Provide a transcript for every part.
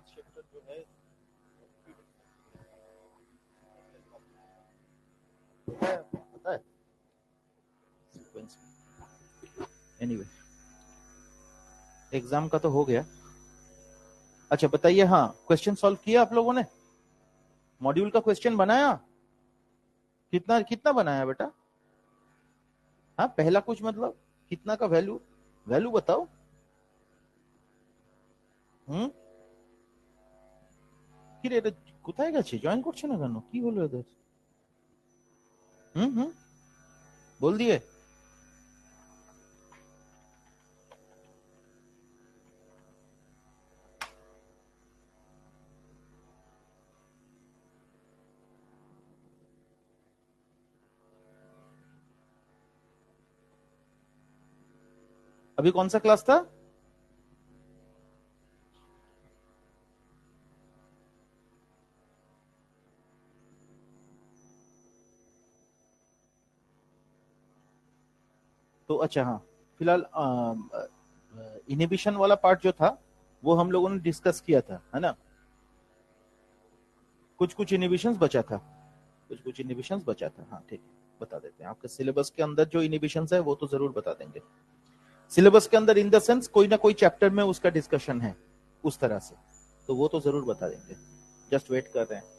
Shifter जो है पता है सीक्वेंस। एनीवे एग्जाम का तो हो गया। अच्छा बताइए, हाँ क्वेश्चन सॉल्व किया आप लोगों ने? मॉड्यूल का क्वेश्चन बनाया? कितना कितना बनाया बेटा? हाँ पहला कुछ मतलब कितना का वैल्यू, वैल्यू बताओ। কি রে, এটা কোথায় গেছে? জয়েন করছে না কেন? কি হলো এদের? হুম, बोल दिए। अभी कौन सा क्लास था? तो अच्छा हाँ, फिलहाल इनहिबिशन वाला पार्ट जो था वो हम लोगों ने डिस्कस किया था, है ना? कुछ कुछ इनहिबिशंस बचा था, कुछ कुछ इनहिबिशंस बचा था। हाँ ठीक है, बता देते हैं। आपके सिलेबस के अंदर जो इनहिबिशंस है वो तो जरूर बता देंगे। सिलेबस के अंदर इन द सेंस कोई ना कोई चैप्टर में उसका डिस्कशन है उस तरह से, तो वो तो जरूर बता देंगे। जस्ट वेट कर रहे हैं।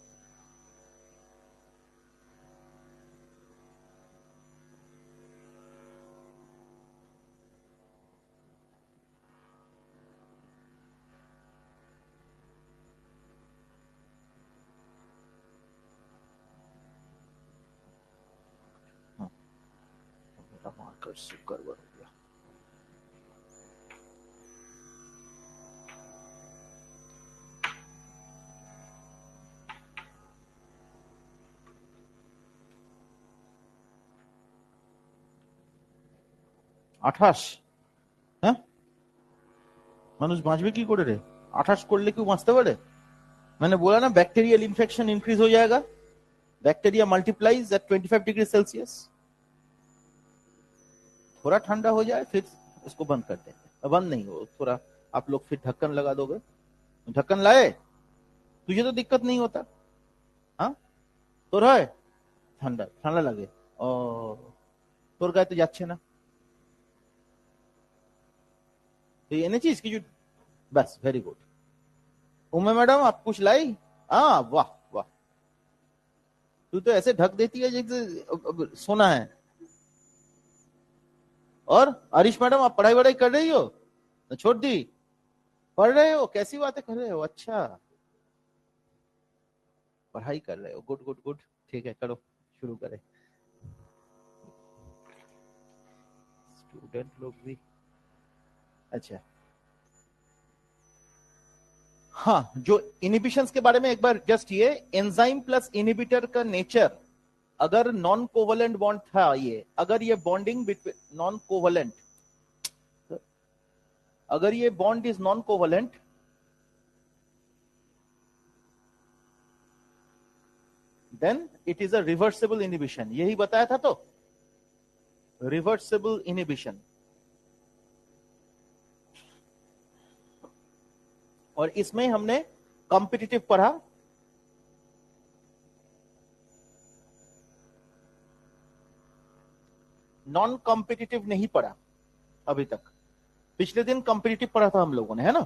हाँ, मेरा मार्कर गड़बड़ हो गया। আঠাশ? হ্যাঁ মানুষ বাঁচবে কি করে রে? 28 করলে কেউ বাঁচতে পারে? मैंने बोला ना बैक्टीरियल इन्फेक्शन इंक्रीज हो जाएगा, bacteria multiplies at 25 degree Celsius. थोड़ा ठंडा हो जाए फिर इसको बंद कर देंगे। बंद नहीं हो, थोड़ा आप लोग फिर ढक्कन लगा दोगे। ढक्कन लाए? तुझे तो दिक्कत नहीं होता? हाँ তোর হয় ঠান্ডা ঠান্ডা লাগে? ও তোর গায়ে তো যাচ্ছে না। তুই এনেছিস কিছু? बस वेरी गुड। उमे मैडम आप कुछ लाई? हाँ वाह वाह, तू तो ऐसे ढक देती है जैसे सोना है। और आरिश मैडम आप पढ़ाई वढ़ाई कर रही हो? छोड़ दी? पढ़ रहे हो? कैसी बातें कर रहे हो? अच्छा पढ़ाई कर रहे हो, गुड गुड गुड। ठीक है करो, शुरू करें। स्टूडेंट लोग भी। अच्छा हाँ, जो इनहिबिशंस के बारे में एक बार जस्ट ये एंजाइम प्लस इनहिबिटर का नेचर, अगर नॉन कोवलेंट बॉन्ड था ये, अगर ये बॉन्डिंग बिटवीन नॉन कोवलेंट, अगर ये bond is non covalent then it is a reversible inhibition. यही बताया था तो, रिवर्सिबल इनहिबिशन। और इसमें हमने कॉम्पिटिटिव पढ़ा, नॉन कॉम्पिटिटिव नहीं पढ़ा अभी तक। पिछले दिन कॉम्पिटिटिव पढ़ा था हम लोगों ने, है ना?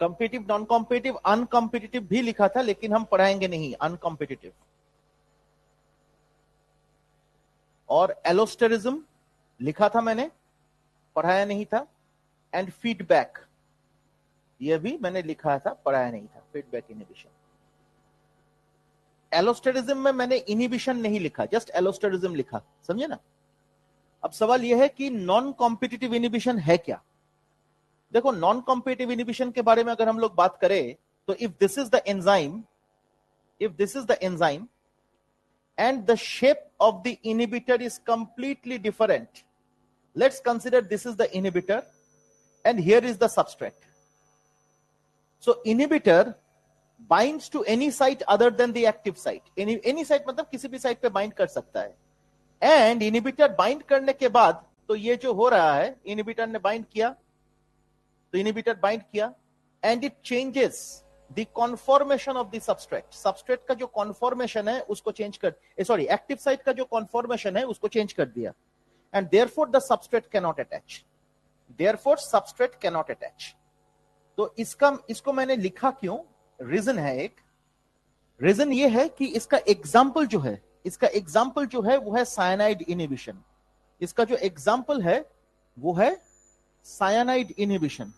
कॉम्पिटिटिव, नॉन कॉम्पिटिटिव, अनकॉम्पिटिटिव भी लिखा था, लेकिन हम पढ़ाएंगे नहीं अनकॉम्पिटिटिव। और एलोस्टेरिज्म लिखा था मैंने, पढ़ाया नहीं था। एंड फीडबैक, यह भी मैंने लिखा था, पढ़ाया नहीं था। Feedback inhibition. एलोस्टेरिज्म में मैंने इनहिबिशन नहीं लिखा, जस्ट एलोस्टेरिज्म लिखा, समझे ना? अब सवाल यह है कि नॉन कॉम्पिटिटिव इनहिबिशन है क्या? देखो नॉन कॉम्पिटिटिव इनहिबिशन के बारे में अगर हम लोग बात करें तो if this is the enzyme, if this is the enzyme and the shape of the inhibitor is completely different, let's consider this is the inhibitor and here is the substrate. So inhibitor binds to any site other than the active site. Any site मतलब किसी भी site पे bind कर सकता है। And inhibitor bind करने के बाद तो ये जो हो रहा है, इनहिबिटर ने बाइंड किया, तो इनहिबिटर बाइंड किया and it changes the conformation of the substrate, substrate का जो कॉन्फॉर्मेशन है उसको चेंज कर, सॉरी एक्टिव साइट का जो कॉन्फॉर्मेशन है उसको चेंज कर दिया, and therefore the substrate can not attach, therefore substrate can not attach. तो इसको मैंने लिखा क्यों, रीजन है, एक रीजन ये है कि इसका एग्जाम्पल जो है, इसका एग्जाम्पल जो है वो है साइनाइड इनहिबिशन, इसका जो एग्जाम्पल है वो है साइनाइड इनहिबिशन,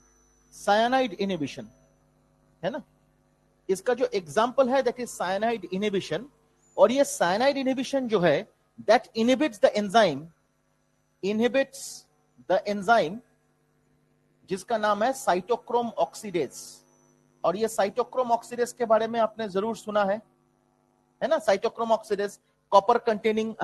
साइनाइड इनहिबिशन है ना, इसका जो एग्जाम्पल है दैट इज साइनाइड इनहिबिशन। और ये साइनाइड इनहिबिशन जो है that inhibits the enzyme, inhibits the enzyme जिसका नाम है साइटोक्रोम ऑक्सीडेज। और ये साइटोक्रोम ऑक्सीडेज के बारे में आपने जरूर सुना है ना, cytochrome oxidase copper containing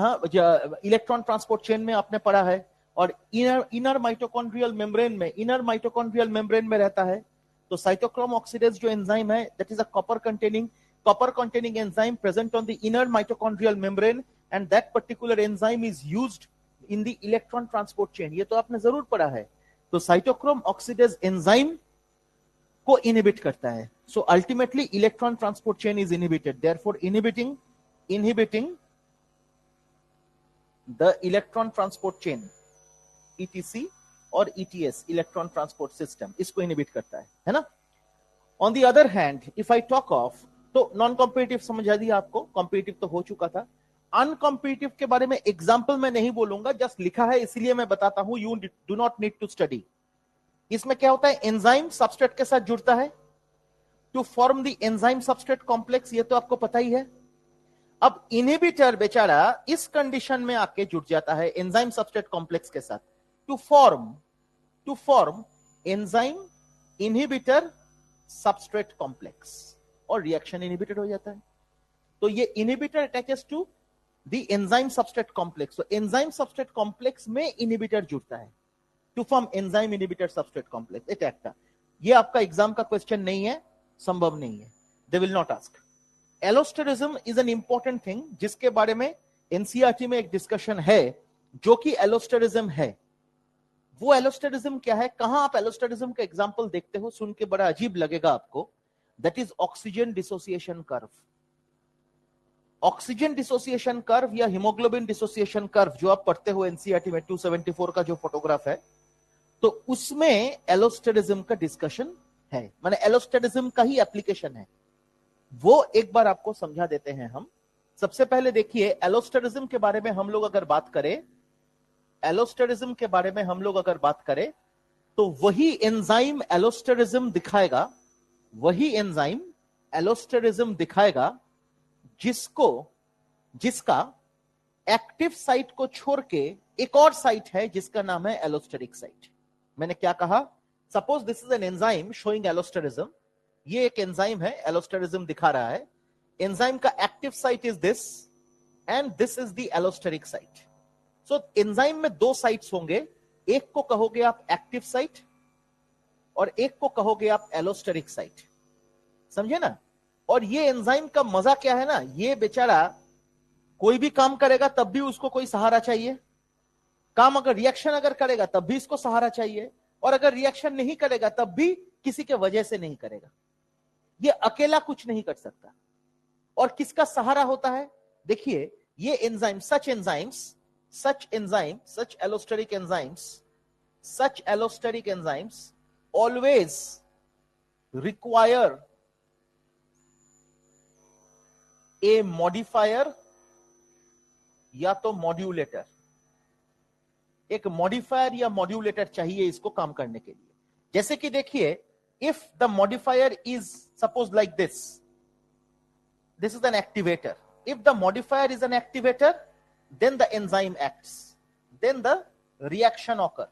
electron transport chain में आपने पढ़ा है, और इनर माइटोकॉन्ड्रियल मेम्ब्रेन में, इनर माइटोकॉन्ड्रियल मेम्ब्रेन में रहता है। तो साइटोक्रोम ऑक्सीडेज जो एंजाइम है that is a copper containing enzyme present on the inner mitochondrial membrane, and that particular enzyme is used in the electron transport chain, ये तो आपने जरूर पढ़ा है। तो साइटोक्रोम ऑक्सीडेज एंजाइम को इनहिबिट करता है, so ultimately electron transport chain is inhibited, therefore inhibiting the electron transport chain, ETC और ETS इलेक्ट्रॉन ट्रांसपोर्ट सिस्टम, इसको इनहिबिट करता है ना। On the other hand if I talk of, तो non competitive समझ आ दिया आपको, कॉम्पिटिटिव तो हो चुका था। अनकॉम्पिटिटिव के बारे में एग्जाम्पल मैं नहीं बोलूंगा, जस्ट लिखा है इसलिए मैं बताता हूं, you do not need to study. इसमें क्या होता है, एंजाइम सबस्ट्रेट के साथ जुड़ता है to form the enzyme substrate complex, ये तो आपको पता ही है। अब इनहिबिटर बेचारा इस कंडीशन में आके जुड़ जाता है एंजाइम सबस्ट्रेट कॉम्प्लेक्स के साथ to form enzyme inhibitor substrate complex, और रिएक्शन इनहिबिटेड हो जाता है। तो ये inhibitor attaches to the enzyme substrate complex, तो एंजाइम सबस्ट्रेट कॉम्प्लेक्स में इनहिबिटर जुड़ता है to form enzyme inhibitor substrate complex, एक एक्टा। ये आपका एग्जाम का क्वेश्चन नहीं है, संभव नहीं है, they will not ask. Allosterism is an important thing जिसके बारे में एनसीईआरटी में एक डिस्कशन है, जो कि एलोस्टेरिज्म है। वो एलोस्टेरिज्म क्या है, कहां आप एलोस्टेरिज्म का एग्जांपल देखते हो, सुन के बड़ा अजीब लगेगा आपको, that is oxygen dissociation curve. Oxygen dissociation curve या हीमोग्लोबिन डिसोसिएशन कर्व जो आप पढ़ते हो एनसीईआरटी में 274 का जो फोटोग्राफ है, तो उसमें एलोस्टेरिज्म का डिस्कशन है, माने एलोस्टेरिज्म का ही एप्लीकेशन है। वो एक बार आपको समझा देते हैं हम। सबसे पहले देखिए, एलोस्टेरिज्म के बारे में हम लोग अगर बात करें, एलोस्टेरिज्म के बारे में हम लोग अगर बात करें, तो वही एंजाइम एलोस्टेरिज्म दिखाएगा, वही एंजाइम एलोस्टेरिज्म दिखाएगा जिसका एक्टिव साइट को छोड़ के एक और साइट है जिसका नाम है एलोस्टेरिक साइट। मैंने क्या कहा, suppose this is an enzyme showing allosterism, ये एक एंजाइम है, एलोस्टेरिज्म दिखा रहा है। एंजाइम का active site is this and this is the allosteric site. So enzyme में दो साइट्स होंगे, एक को कहोगे आप एक्टिव साइट और एक को कहोगे आप एलोस्टेरिक साइट, समझे ना। और ये एंजाइम का मजा क्या है ना, ये बेचारा कोई भी काम करेगा तब भी उसको कोई सहारा चाहिए, काम अगर रिएक्शन अगर करेगा तब भी इसको सहारा चाहिए, और अगर रिएक्शन नहीं करेगा तब भी किसी के वजह से नहीं करेगा। ये अकेला कुछ नहीं कर सकता। और किसका सहारा होता है, देखिए ये enzyme, such allosteric enzymes always require a modifier या तो मॉड्यूलेटर, एक मॉडिफायर या मॉड्यूलेटर चाहिए इसको काम करने के लिए। जैसे कि देखिए, if the modifier is suppose like this is an activator, if the modifier is an activator then the enzyme acts, then the reaction occur,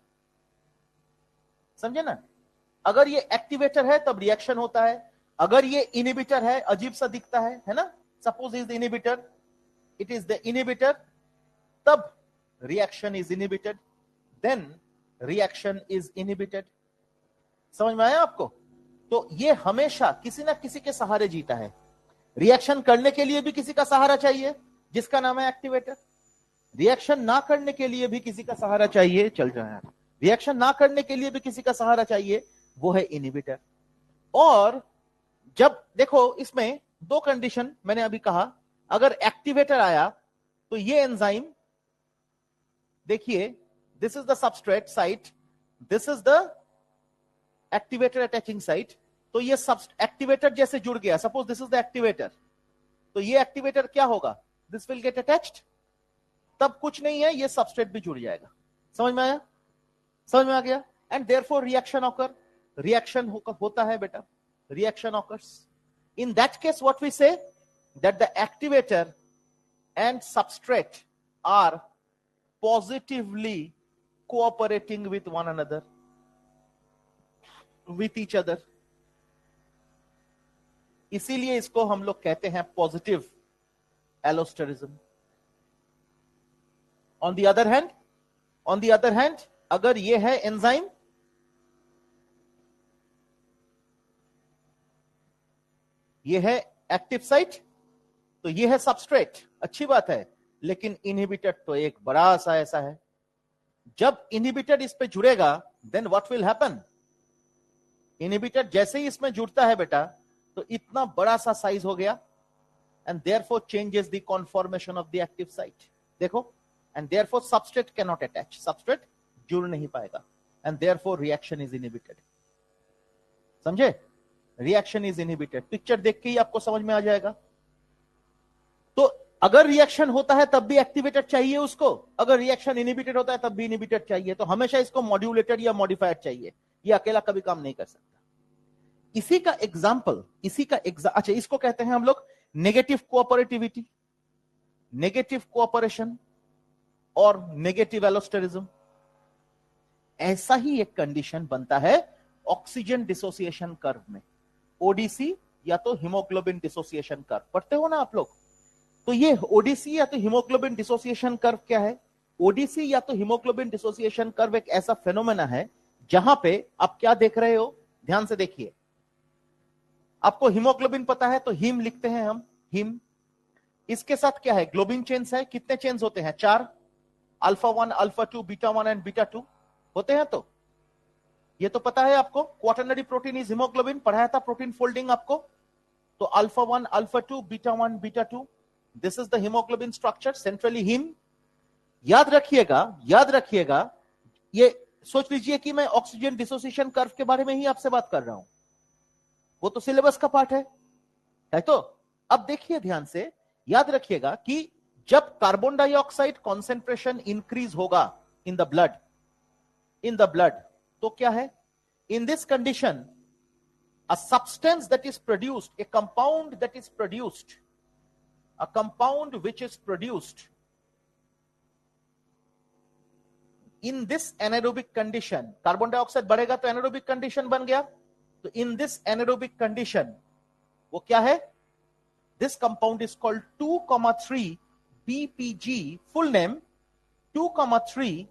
समझे ना। अगर ये एक्टिवेटर है तब रिएक्शन होता है, अगर ये इनहिबिटर है, अजीब सा दिखता है ना, suppose is inhibitor, it is the inhibitor, तब reaction is inhibited, then reaction is inhibited. समझ में आया आपको। तो ये हमेशा किसी ना किसी के सहारे जीता है। रिएक्शन करने के लिए भी किसी का सहारा चाहिए जिसका नाम है एक्टिवेटर, रिएक्शन ना करने के लिए भी किसी का सहारा चाहिए, चल रहा है, रिएक्शन ना करने के लिए भी किसी का सहारा चाहिए, वो है इनहिबिटर। और जब देखो इसमें दो कंडीशन मैंने अभी कहा, अगर एक्टिवेटर आया तो ये एंजाइम देखिए, this is the substrate site, this is the activator attaching site, तो ये एक्टिवेटर जैसे जुड़ गया, suppose this is the activator, तो ये एक्टिवेटर क्या होगा, दिस विल गेट अटैच्ड, तब कुछ नहीं है, ये सबस्ट्रेट भी जुड़ जाएगा। समझ में आया? समझ में आ गया? And therefore reaction occur, reaction होता है बेटा, reaction occurs. In that case what we say, that the activator and substrate are positively cooperating with one another, with each other. इसीलिए इसको हम लोग कहते हैं positive allosterism. On the other hand अगर ये है एंजाइम, ये है एक्टिव साइट, तो ये है सबस्ट्रेट, अच्छी बात है, लेकिन इनहिबिटर तो एक बड़ा सा ऐसा है, जब इनहिबिटर इस पे जुड़ेगा then what will happen, inhibitor जैसे ही इसमें जुड़ता है बेटा तो इतना बड़ा सा साइज हो गया, and therefore changes the conformation of the active site. देखो, and therefore substrate can not attach, substrate जुड़ नहीं पाएगा, and therefore reaction is inhibited. समझे? Reaction is inhibited. पिक्चर देख के ही आपको समझ में आ जाएगा। तो अगर रिएक्शन होता है तब भी एक्टिवेटर चाहिए उसको, अगर रिएक्शन इनहिबिटेड होता है तब भी इनहिबिटर चाहिए, तो हमेशा इसको मॉड्यूलेटेड या मॉडिफायर चाहिए, ये अकेला कभी काम नहीं कर सकता। इसी का एग्जाम्पल, अच्छा इसको कहते हैं हम लोग नेगेटिव कोऑपरेटिविटी, नेगेटिव कोऑपरेशन और नेगेटिव एलोस्टेरिज्म। ऐसा ही एक कंडीशन बनता है ऑक्सीजन डिसोसिएशन कर्व में, ओडीसी या तो हीमोग्लोबिन डिसोसिएशन कर्व, पढ़ते हो ना आप लोग। तो ये ओडीसी या तो हीमोग्लोबिन डिसोसिएशन कर्व क्या है? ओडीसी या तो हीमोग्लोबिन डिसोसिएशन कर्व एक ऐसा फेनोमेना है जहां पे आप क्या देख रहे हो, ध्यान से देखिए। आपको हीमोग्लोबिन पता है तो हीम लिखते हैं हम, हीम। इसके साथ क्या है, ग्लोबिन चेन्स है, कितने चेन्स होते हैं? 4, alpha 1, alpha 2, beta 1 and beta 2 होते हैं। तो ये तो पता है आपको, क्वाटरनरी प्रोटीन इज हीमोग्लोबिन, पढ़ाया था प्रोटीन फोल्डिंग आपको। तो alpha 1, alpha 2, beta 1, beta 2, this is the haemoglobin structure, centrally haem. याद रखिएगा, ये सोच लीजिए कि मैं ऑक्सीजन डिसोसिएशन कर्व के बारे में ही आपसे बात कर रहा हूं, वो तो सिलेबस का पार्ट है तो। अब देखिए ध्यान से, याद रखिएगा कि जब कार्बन डाइऑक्साइड कॉन्सेंट्रेशन इंक्रीज होगा इन द ब्लड, तो क्या है, in this condition a substance that is produced, A compound that is produced, a compound which is produced in this anaerobic condition, carbon dioxide बढ़ेगा तो anaerobic condition बन गया, तो in this anaerobic condition वो क्या है, this compound is called 2,3 BPG, full name 2,3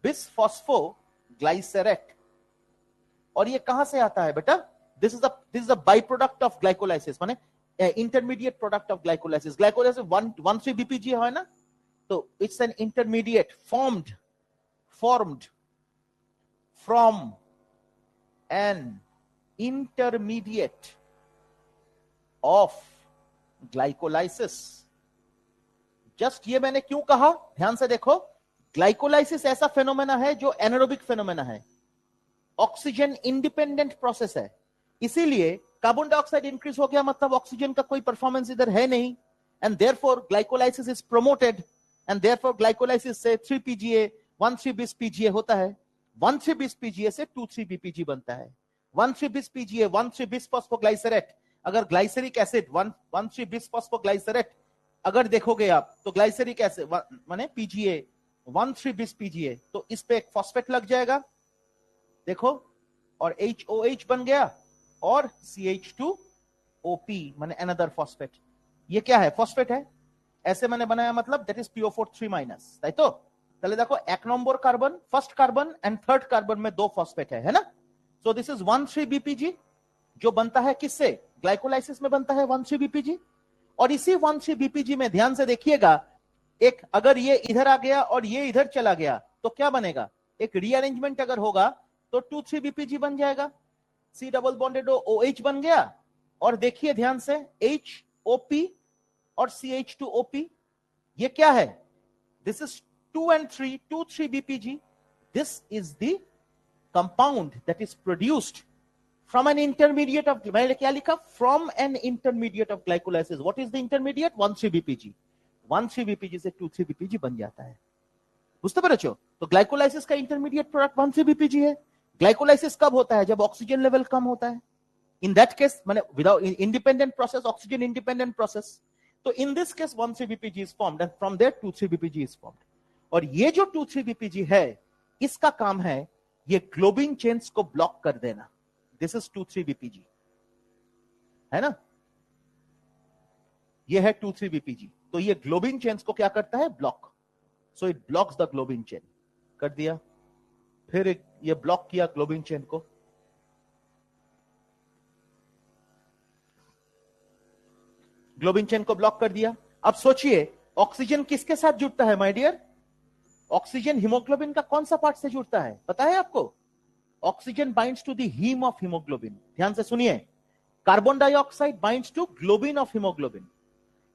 bisphosphoglycerate. और ये कहां से आता है बेटा? This is the by product of glycolysis, माने intermediate product of glycolysis. Glycolysis 1,3 BPG है ना, तो it's an intermediate formed from an intermediate of glycolysis। Just ये मैंने क्यों कहा, ध्यान से देखो, ग्लाइकोलाइसिस ऐसा फेनोमेना है जो एनारोबिक फेनोमेना है, ऑक्सीजन इंडिपेंडेंट प्रोसेस है। इसीलिए कार्बन डाइऑक्साइड इंक्रीज हो गया मतलब ऑक्सीजन का कोई परफॉर्मेंस इधर है नहीं, and therefore glycolysis is promoted, and therefore glycolysis से 3 PGA 1,3 bis PGA होता है, 1,3 bis PGA से 2,3 BPG बनता है। 1,3 bis PGA 1,3 बिसफॉस्फोग्लाइसेरेट, अगर ग्लाइसेरिक एसिड 1,3 बिसफॉस्फोग्लाइसेरेट अगर देखोगे आप, तो ग्लाइसेरिक एसिड माने PGA 1,3 bis PGA, तो इस पे एक फॉस्फेट लग जाएगा, देखो, और HOH बन गया, और CH2OP माने अनदर फॉस्फेट। ये क्या है? फॉस्फेट है, ऐसे मैंने बनाया, मतलब दैट इज PO4 3-, তাই তো। তাহলে দেখো, এক নম্বর carbon, first carbon and third carbon में 2 फॉस्फेट है ना। सो दिस इज 1,3 BPG, जो बनता है किससे? ग्लाइकोलाइसिस में बनता है 1,3 BPG। और इसी 1,3 BPG में ध्यान से देखिएगा, एक अगर ये इधर आ गया और ये इधर चला गया तो क्या बनेगा? एक रीअरेंजमेंट अगर होगा तो 2,3-BPG बन जाएगा, C डबल बॉन्डेड OH बन गया, और देखिए ध्यान से HOP और CH2OP, ये क्या है? This is 2 and 3, 2,3-BPG. This is the compound that is produced from an intermediate of, मैंने क्या लिखा? From an intermediate of glycolysis. What is the intermediate? 1,3-BPG. 1,3-BPG से 2,3-BPG बन जाता है, बुझते पेरेছো? तो ग्लाइकोलाइसिस का इंटरमीडिएट प्रोडक्ट 1,3-BPG है। ग्लाइकोलाइसिस कब होता है? जब ऑक्सीजन लेवल कम होता है। इन दैट केस माने without independent process, oxygen independent process, तो in this case 1,3-BPG is formed and from there 2,3-BPG is formed. और ये जो 2,3-BPG है, इसका काम है ये ग्लोबिन चेन्स को ब्लॉक कर देना। दिस इज 2,3-BPG, है ना? ये है 2,3-BPG। तो ये ग्लोबिन चेन्स को क्या करता है? Block. So it blocks the globin chain. कर दिया। फिर ये ब्लॉक किया ग्लोबिन चेन को, ग्लोबिन चेन को ब्लॉक कर दिया। अब सोचिए ऑक्सीजन किसके साथ जुड़ता है माय डियर? ऑक्सीजन हीमोग्लोबिन का कौन सा पार्ट से जुड़ता है पता है आपको? Oxygen binds to the haem of haemoglobin. ध्यान से सुनिए, carbon dioxide binds to globin of haemoglobin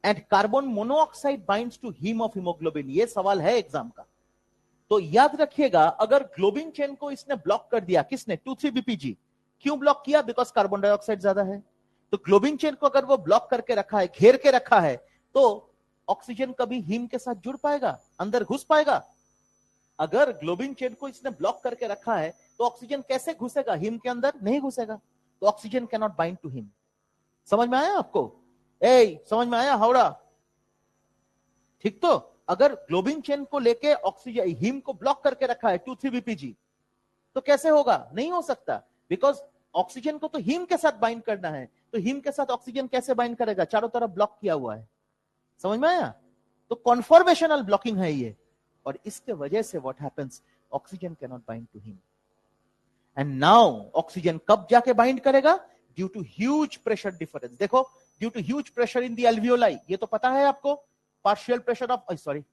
and carbon monoxide binds to haem of haemoglobin. ये सवाल है एग्जाम का, तो याद रखिएगा, अगर ग्लोबिन चेन को इसने ब्लॉक कर दिया, किसने? 2,3-BPG। क्यों ब्लॉक किया? बिकॉज कार्बन डाइऑक्साइड ज्यादा है। तो ग्लोबिन चेन को अगर वो ब्लॉक करके रखा है, घेर के रखा है, तो ऑक्सीजन कभी हीम के साथ जुड़ पाएगा, अंदर घुस पाएगा? अगर ग्लोबिन चेन को इसने ब्लॉक करके रखा है, तो ऑक्सीजन कैसे घुसेगा? हीम के अंदर नहीं घुसेगा, तो oxygen can not bind to haem. समझ में आया आपको? समझ में आया हावड़ा? ठीक, तो अगर ग्लोबिन चेन को लेके ऑक्सीजन हीम को ब्लॉक करके रखा है 2,3-BPG, तो कैसे होगा? नहीं हो सकता, बिकॉज ऑक्सीजन को तो हीम के साथ बाइंड करना है, तो हीम के साथ ऑक्सीजन कैसे बाइंड करेगा? चारों तरफ ब्लॉक किया हुआ है। समझ में आया? तो कॉन्फॉर्मेशनल ब्लॉकिंग है ये, और इसके वजह से what happens, oxygen can not bind to heme. And now oxygen कब जाके बाइंड करेगा? Due to huge pressure difference. देखो, due to huge pressure in the alveoli, ये तो पता है आपको। पार्शियल प्रेशर ऑफ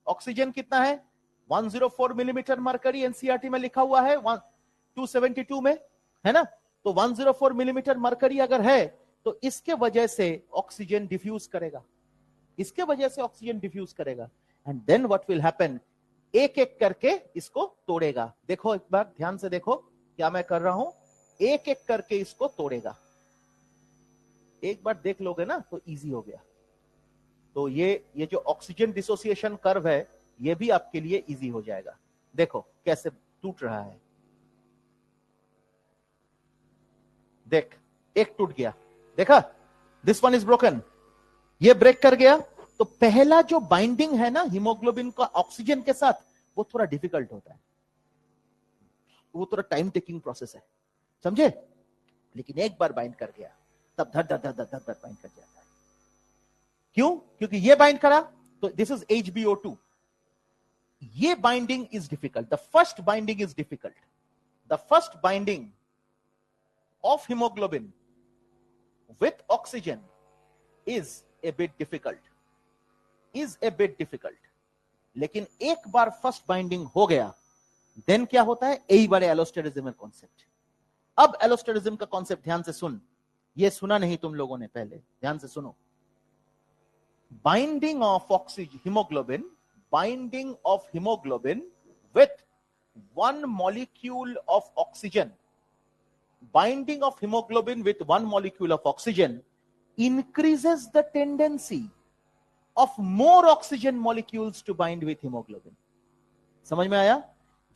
ऑक्सीजन कितना है? 104 मिलीमीटर मरकरी, एनसीईआरटी में लिखा हुआ है 272 में, है ना? तो 104 मिलीमीटर मरकरी अगर है, तो इसके वजह से ऑक्सीजन डिफ्यूज करेगा, इसके वजह से ऑक्सीजन डिफ्यूज करेगा। And then what will happen, एक एक करके इसको तोड़ेगा। देखो एक बार ध्यान से देखो क्या मैं कर रहा हूं, एक एक करके इसको तोड़ेगा। एक बार देख लोगे ना तो इजी हो गया। तो ये जो ऑक्सीजन डिसोसिएशन कर्व है, ये भी आपके लिए इजी हो जाएगा। देखो कैसे टूट रहा है, देख, एक टूट गया, देखा? दिस वन इज ब्रोकन, ये ब्रेक कर गया। तो पहला जो बाइंडिंग है ना हीमोग्लोबिन का ऑक्सीजन के साथ, वो थोड़ा डिफिकल्ट होता है, वो थोड़ा टाइम टेकिंग प्रोसेस है, समझे? लेकिन एक बार बाइंड कर गया, तब धर धर धर धर धर धर बाइंड कर जाता है। क्यों? क्योंकि ये बाइंड करा, तो दिस इज HbO2। ये binding is difficult, the first binding is difficult, the first binding of haemoglobin with oxygen is a bit difficult, लेकिन एक बार फर्स्ट बाइंडिंग हो गया, देन क्या होता है? यही बड़े एलोस्टेरिज्म कॉन्सेप्ट। अब एलोस्टेरिज्म का कॉन्सेप्ट ध्यान से सुन, ये सुना नहीं तुम लोगों ने पहले, ध्यान से सुनो। Binding of oxygen, haemoglobin with one molecule of oxygen, binding of hemoglobin with one molecule of oxygen increases the tendency of more oxygen molecules to bind with hemoglobin. समझ में आया?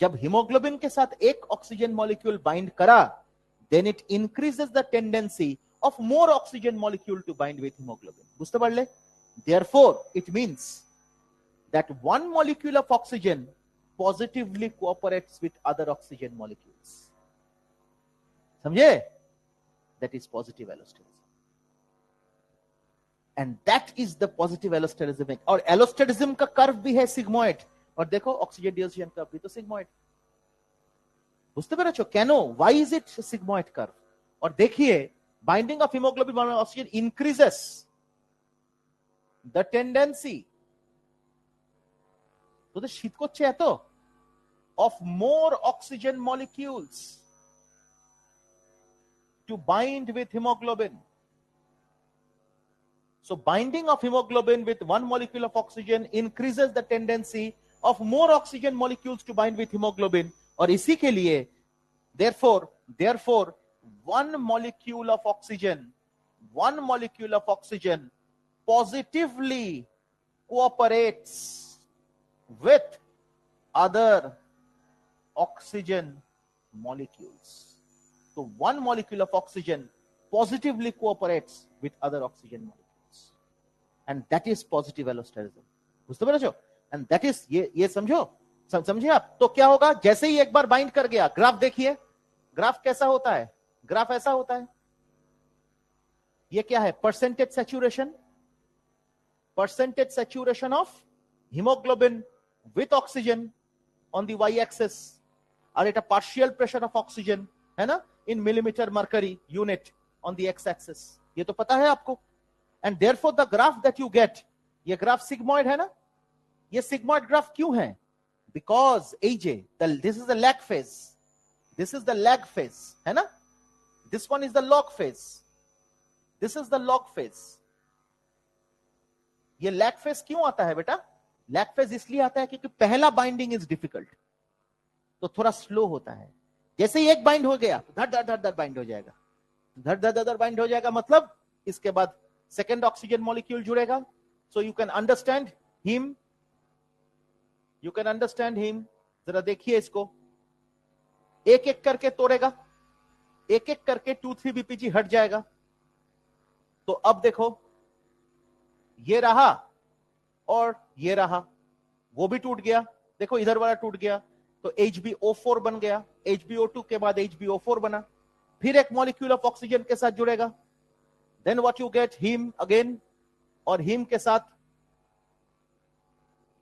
जब हीमोग्लोबिन के साथ एक ऑक्सीजन मॉलिक्यूल बाइंड करा, then it increases the tendency of more oxygen molecule to bind with hemoglobin. बुझते पढ़ ले? Therefore, it means that one molecule of oxygen positively cooperates with other oxygen molecules. समझे? That is positive allosterism. And that is the positive allosterism. और allosterism का curve भी है sigmoid. और देखो ऑक्सीजन डिसोसिएशन कर्व भी तो sigmoid. बुझते पेरेছো কেন? Why is it sigmoid curve? और देखिए binding of hemoglobin with oxygen increases the tendency तो শীত করছে এত of more oxygen molecules to bind with hemoglobin. So binding of hemoglobin with one molecule of oxygen increases the tendency of more oxygen molecules to bind with hemoglobin. और इसी के लिए therefore one molecule of oxygen positively cooperates with other oxygen molecules. So one molecule of oxygen positively cooperates with other oxygen molecules, and that is positive allosterism. बुझते पा रहे हो? And that is ये समझे आप? तो क्या होगा? जैसे ही एक बार बाइंड कर गया, ग्राफ देखिए, ग्राफ कैसा होता है? ग्राफ ऐसा होता है. ये क्या है? Percentage saturation of hemoglobin with oxygen on the y-axis, और এটা partial pressure of oxygen है ना, in millimeter mercury unit on the x-axis. ये तो पता है आपको. And therefore the graph that you get, ये ग्राफ sigmoid है ना. ये sigmoid ग्राफ क्यों है? Because AJ, this is the lag phase. This is the lag phase, है ना? This one is the log phase. This is the log phase. ये lag phase क्यों आता है बेटा? Lag phase इसलिए आता है क्योंकि पहला बाइंडिंग इज डिफिकल्ट, तो थोड़ा स्लो होता है. जैसे ही एक बाइंड हो गया, धड़ बाइंड हो जाएगा. धड़ बाइंड हो जाएगा मतलब इसके बाद सेकेंड ऑक्सीजन मॉलिक्यूल जुड़ेगा. So you can understand him. जरा देखिए इसको, एक एक करके तोड़ेगा, एक एक करके 2,3 बीपीजी हट जाएगा. तो अब देखो, ये रहा और ये रहा, वो भी टूट गया. देखो इधर वाला टूट गया, तो HbO4 बन गया. HbO2 के बाद HbO4 बना, फिर एक मॉलिक्यूल ऑफ ऑक्सीजन के साथ जुड़ेगा. Then what you get? Haem again, और हीम के साथ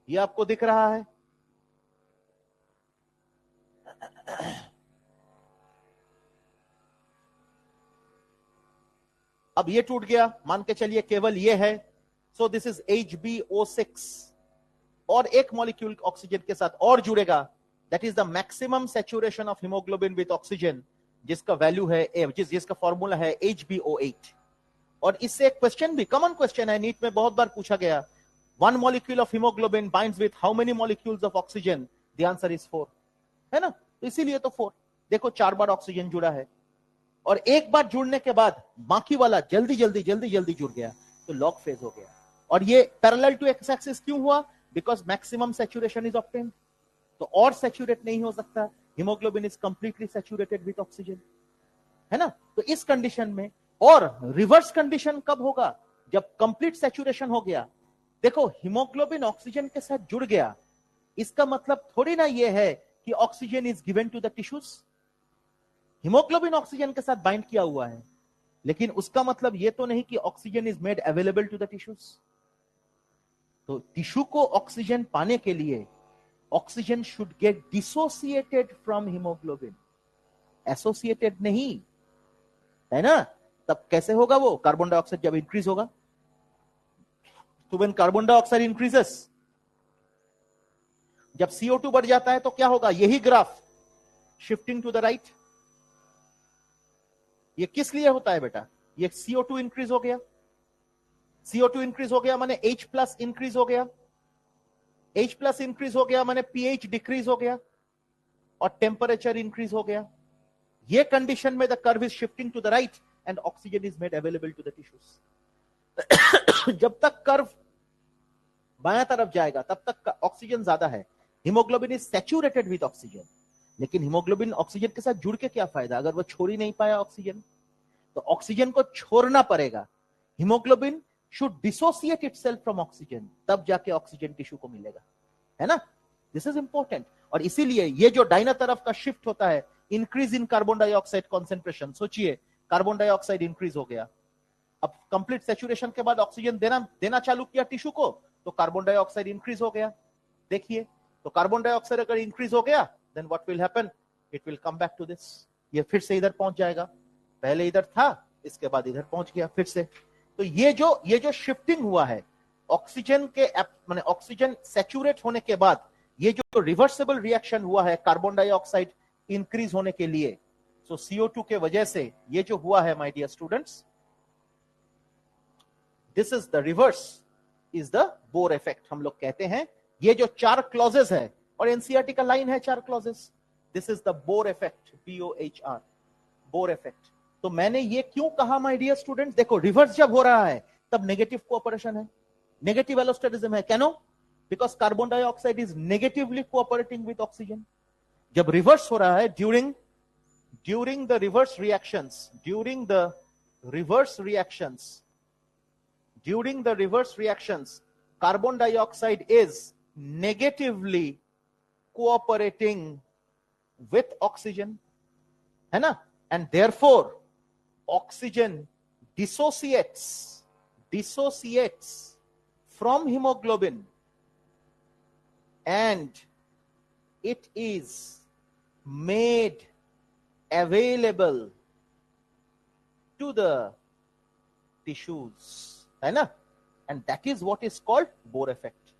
ये आपको दिख रहा है. अब ये टूट गया, मान के चलिए केवल ये है. सो दिस इज HbO6, और एक मॉलिक्यूल ऑक्सीजन के साथ और जुड़ेगा. That is the maximum saturation of haemoglobin with oxygen, जिसका वैल्यू है जिसका फॉर्मूला है HbO8. और इससे एक क्वेश्चन भी, कॉमन क्वेश्चन है, नीट में बहुत बार पूछा गया, one molecule of haemoglobin binds with how many molecules of oxygen? The answer is 4, है ना. तो इसीलिए तो 4. देखो 4 बार ऑक्सीजन जुड़ा है, और एक बार जुड़ने के बाद बाकी वाला जल्दी जुड़ गया, तो लॉग फेज हो गया. और ये पैरेलल टू एक्स एक्सिस क्यों हुआ? Because maximum saturation is obtained. तो और सैचुरेट नहीं हो सकता. Haemoglobin is completely saturated with oxygen, है ना. तो इस कंडीशन में, और रिवर्स कंडीशन कब होगा? जब कंप्लीट सैचुरेशन हो गया. देखो हीमोग्लोबिन ऑक्सीजन के साथ जुड़ गया, इसका मतलब थोड़ी ना ये है कि oxygen is given to the tissues. Haemoglobin oxygen के साथ बाइंड किया हुआ है, लेकिन उसका मतलब ये तो नहीं कि oxygen is made available to the tissues. तो टिश्यू को ऑक्सीजन पाने के लिए oxygen should get dissociated from haemoglobin, associated नहीं, है ना. तब कैसे होगा वो? कार्बन डाइऑक्साइड जब इंक्रीज होगा. तो व्हेन कार्बन डाइऑक्साइड इंक्रीजेस, जब CO2 बढ़ जाता है तो क्या होगा? यही graph shifting to the right. ये किस लिए होता है बेटा? ये CO2 इंक्रीज हो गया. CO2 इंक्रीज हो गया माने H+ इंक्रीज हो गया. H+ इंक्रीज हो गया माने pH डिक्रीज हो गया, और टेम्परेचर इंक्रीज हो गया. ये कंडीशन में the curve is shifting to the right and oxygen is made available to the tissues. जब तक कर्व बायां तरफ जाएगा तब तक ऑक्सीजन ज्यादा है. Haemoglobin is saturated with oxygen, लेकिन हीमोग्लोबिन ऑक्सीजन के साथ जुड़ के क्या फायदा अगर वो छोड़ ही नहीं पाया ऑक्सीजन? तो ऑक्सीजन को छोड़ना पड़ेगा. Haemoglobin should dissociate itself from oxygen, तब जाके ऑक्सीजन टिश्यू को मिलेगा, है ना. This is important. और इसीलिए ये जो दाहिना तरफ का शिफ्ट होता है, increase in carbon dioxide concentration. सोचिए कार्बन डाइऑक्साइड इंक्रीज हो गया, अब कंप्लीट सैचुरेशन के बाद ऑक्सीजन देना चालू किया टिश्यू को, तो कार्बन डाइऑक्साइड इंक्रीज हो गया. देखिए, तो कार्बन डाइऑक्साइड अगर इंक्रीज हो गया, then what will happen? It will come back to this. ये फिर से इधर पहुंच जाएगा. पहले इधर था, इसके बाद इधर पहुंच गया फिर से. तो ये जो शिफ्टिंग हुआ है ऑक्सीजन के माने ऑक्सीजन सैचुरेट होने के बाद, ये जो रिवर्सिबल रिएक्शन हुआ है कार्बन डाइऑक्साइड इंक्रीज होने के लिए, सो CO2 के वजह से ये जो हुआ है my dear students, this is the reverse is the Bohr effect. हम लोग कहते हैं ये जो 4 क्लॉजेस है, और एनसीईआरटी का लाइन है 4 clauses, this is the Bohr effect, BOHR, Bohr effect. तो मैंने ये क्यों कहा माय डियर स्टूडेंट्स, देखो रिवर्स जब हो रहा है तब नेगेटिव कोऑपरेशन है, नेगेटिव एलोस्टेरिज्म है। Canoe? Because carbon dioxide is negatively cooperating with oxygen. जब रिवर्स हो रहा है, during the reverse reactions, during the reverse reactions, carbon dioxide is negatively cooperating with oxygen, है ना? And therefore oxygen dissociates from hemoglobin, and it is made available to the tissues, है ना? And that is what is called Bohr effect.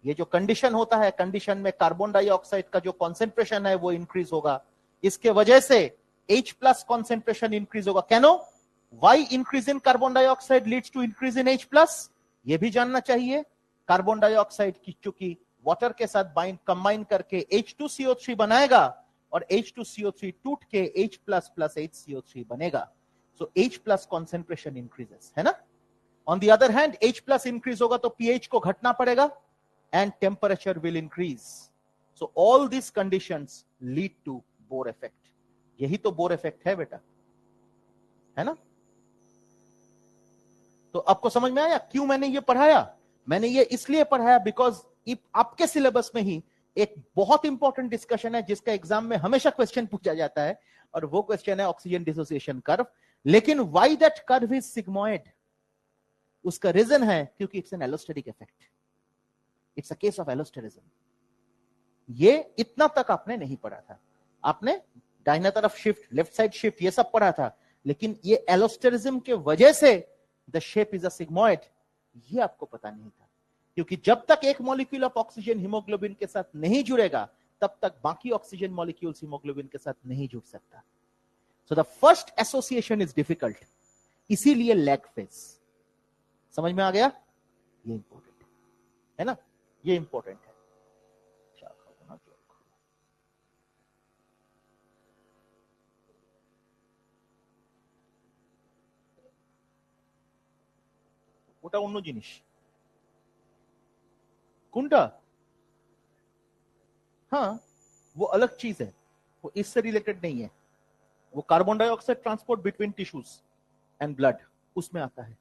ये जो condition होता है, condition में carbon dioxide का जो कॉन्सेंट्रेशन है वो इंक्रीज होगा, इसके वजह से H+ कॉन्सेंट्रेशन इंक्रीज होगा। Canoe? Why increase in carbon dioxide leads to increase in H+? ये भी जानना चाहिए। कार्बन डाइऑक्साइड की चूंकि वाटर के साथ कंबाइन करके H2CO3 बनाएगा, और H2CO3 टूट के H++ HCO3 बनेगा। सो H+ कॉन्सेंट्रेशन इंक्रीजेस, है ना? On the other hand H+ increase होगा तो pH को घटना पड़ेगा, and temperature will increase. So all this conditions lead to Bohr effect. यही तो बोर इफेक्ट है बेटा, है ना? तो आपको समझ में आया क्यों मैंने ये पढ़ाया? मैंने ये इसलिए पढ़ाया बिकॉज आपके सिलेबस में ही एक बहुत इंपॉर्टेंट डिस्कशन है जिसका एग्जाम में हमेशा क्वेश्चन पूछा जाता है, और वो क्वेश्चन है ऑक्सीजन डिसोसिएशन कर्व। लेकिन why that curve is sigmoid? उसका रीजन है क्योंकि it's an allosteric effect, it's a case of allosterism. ये इतना तक आपने नहीं पढ़ा था, आपने दाहिना तरफ शिफ्ट, लेफ्ट साइड शिफ्ट, ये सब पढ़ा था, लेकिन ये एलोस्टेरिज्म के वजह से the shape is a sigmoid, ये आपको पता नहीं था। क्योंकि जब तक एक मॉलिक्यूल ऑफ ऑक्सीजन हीमोग्लोबिन के साथ नहीं जुड़ेगा, तब तक बाकी ऑक्सीजन मॉलिक्यूल्स हीमोग्लोबिन के साथ नहीं जुड़ सकता। So the first association is difficult, इसीलिए लैग फेज। समझ में आ गया? ये इंपॉर्टेंट है ना, ये इंपॉर्टेंट है। ওটা অন্য জিনিস, कुंडा, हाँ वो अलग चीज है, वो इससे रिलेटेड नहीं है। वो carbon dioxide transport between tissues and blood, उसमें आता है।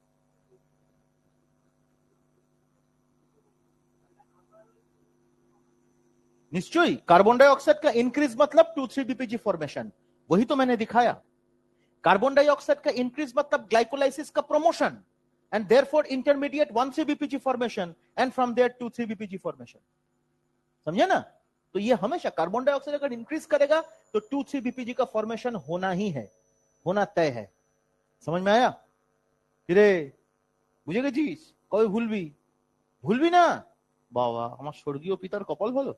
निश्चय कार्बन डाइऑक्साइड का इंक्रीज मतलब 2,3-BPG फॉर्मेशन, वही तो मैंने दिखाया। कार्बन डाइऑक्साइड का इंक्रीज मतलब ग्लाइकोलाइसिस का promotion, and therefore intermediate 1,3-BPG formation, and from there 2,3-BPG formation। समझे ना? तो ये हमेशा कार्बन डाइऑक्साइड अगर इंक्रीज करेगा तो 2,3-BPG का फॉर्मेशन होना ही है, होना तय है। समझ में आया? रे বুঝে গেছিস? কবে ভুলবি? ভুলবি না? বাবা আমার স্বর্গীয় পিতার কপাল ভালো।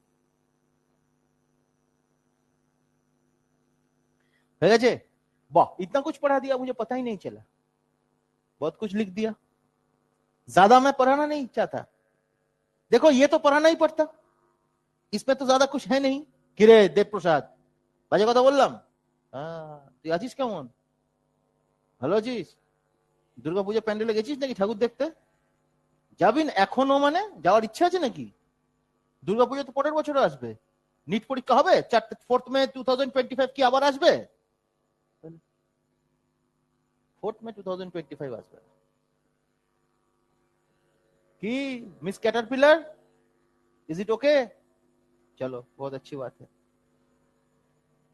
हो गए? वाह, इतना कुछ पढ़ा दिया, मुझे पता ही नहीं चला, बहुत कुछ लिख दिया। ज्यादा मैं पढ़ाना नहीं चाहता। देखो ये तो पढ़ाना ही पड़ता, इसमें तो ज्यादा कुछ है नहीं। किरे देव प्रसाद, বাজে কথা বললাম? তুই আছিস কেমন? ভালো আছিস? দুর্গাপূজা প্যান্ডেলে গেছিস নাকি ঠাকুর দেখতে? যাবি না এখনো? মানে যাওয়ার ইচ্ছা আছে নাকি? দুর্গাপূজা তো পরের বছর আসবে, নিট পরীক্ষা হবে 4 মে 2025 কি আবার আসবে? 4 মে 2025 আসবে কি? Miss caterpillar, is it okay? चलो बहुत अच्छी बात है।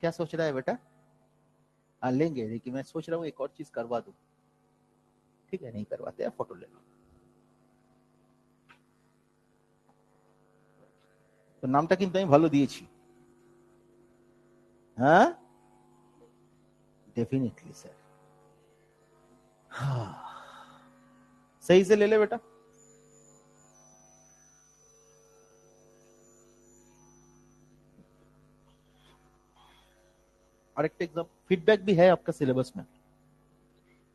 क्या सोच रहा है बेटा? हाँ लेंगे, लेकिन मैं सोच रहा हूँ एक और चीज करवा दूं। ठीक है, नहीं करवाते, फोटो ले लो। तो नामটা কিন্তু আমি ভালো দিয়েছি, हाँ डेफिनेटली सर। हाँ सही से ले ले बेटा। और एक एग्जाम फीडबैक भी है आपका सिलेबस में,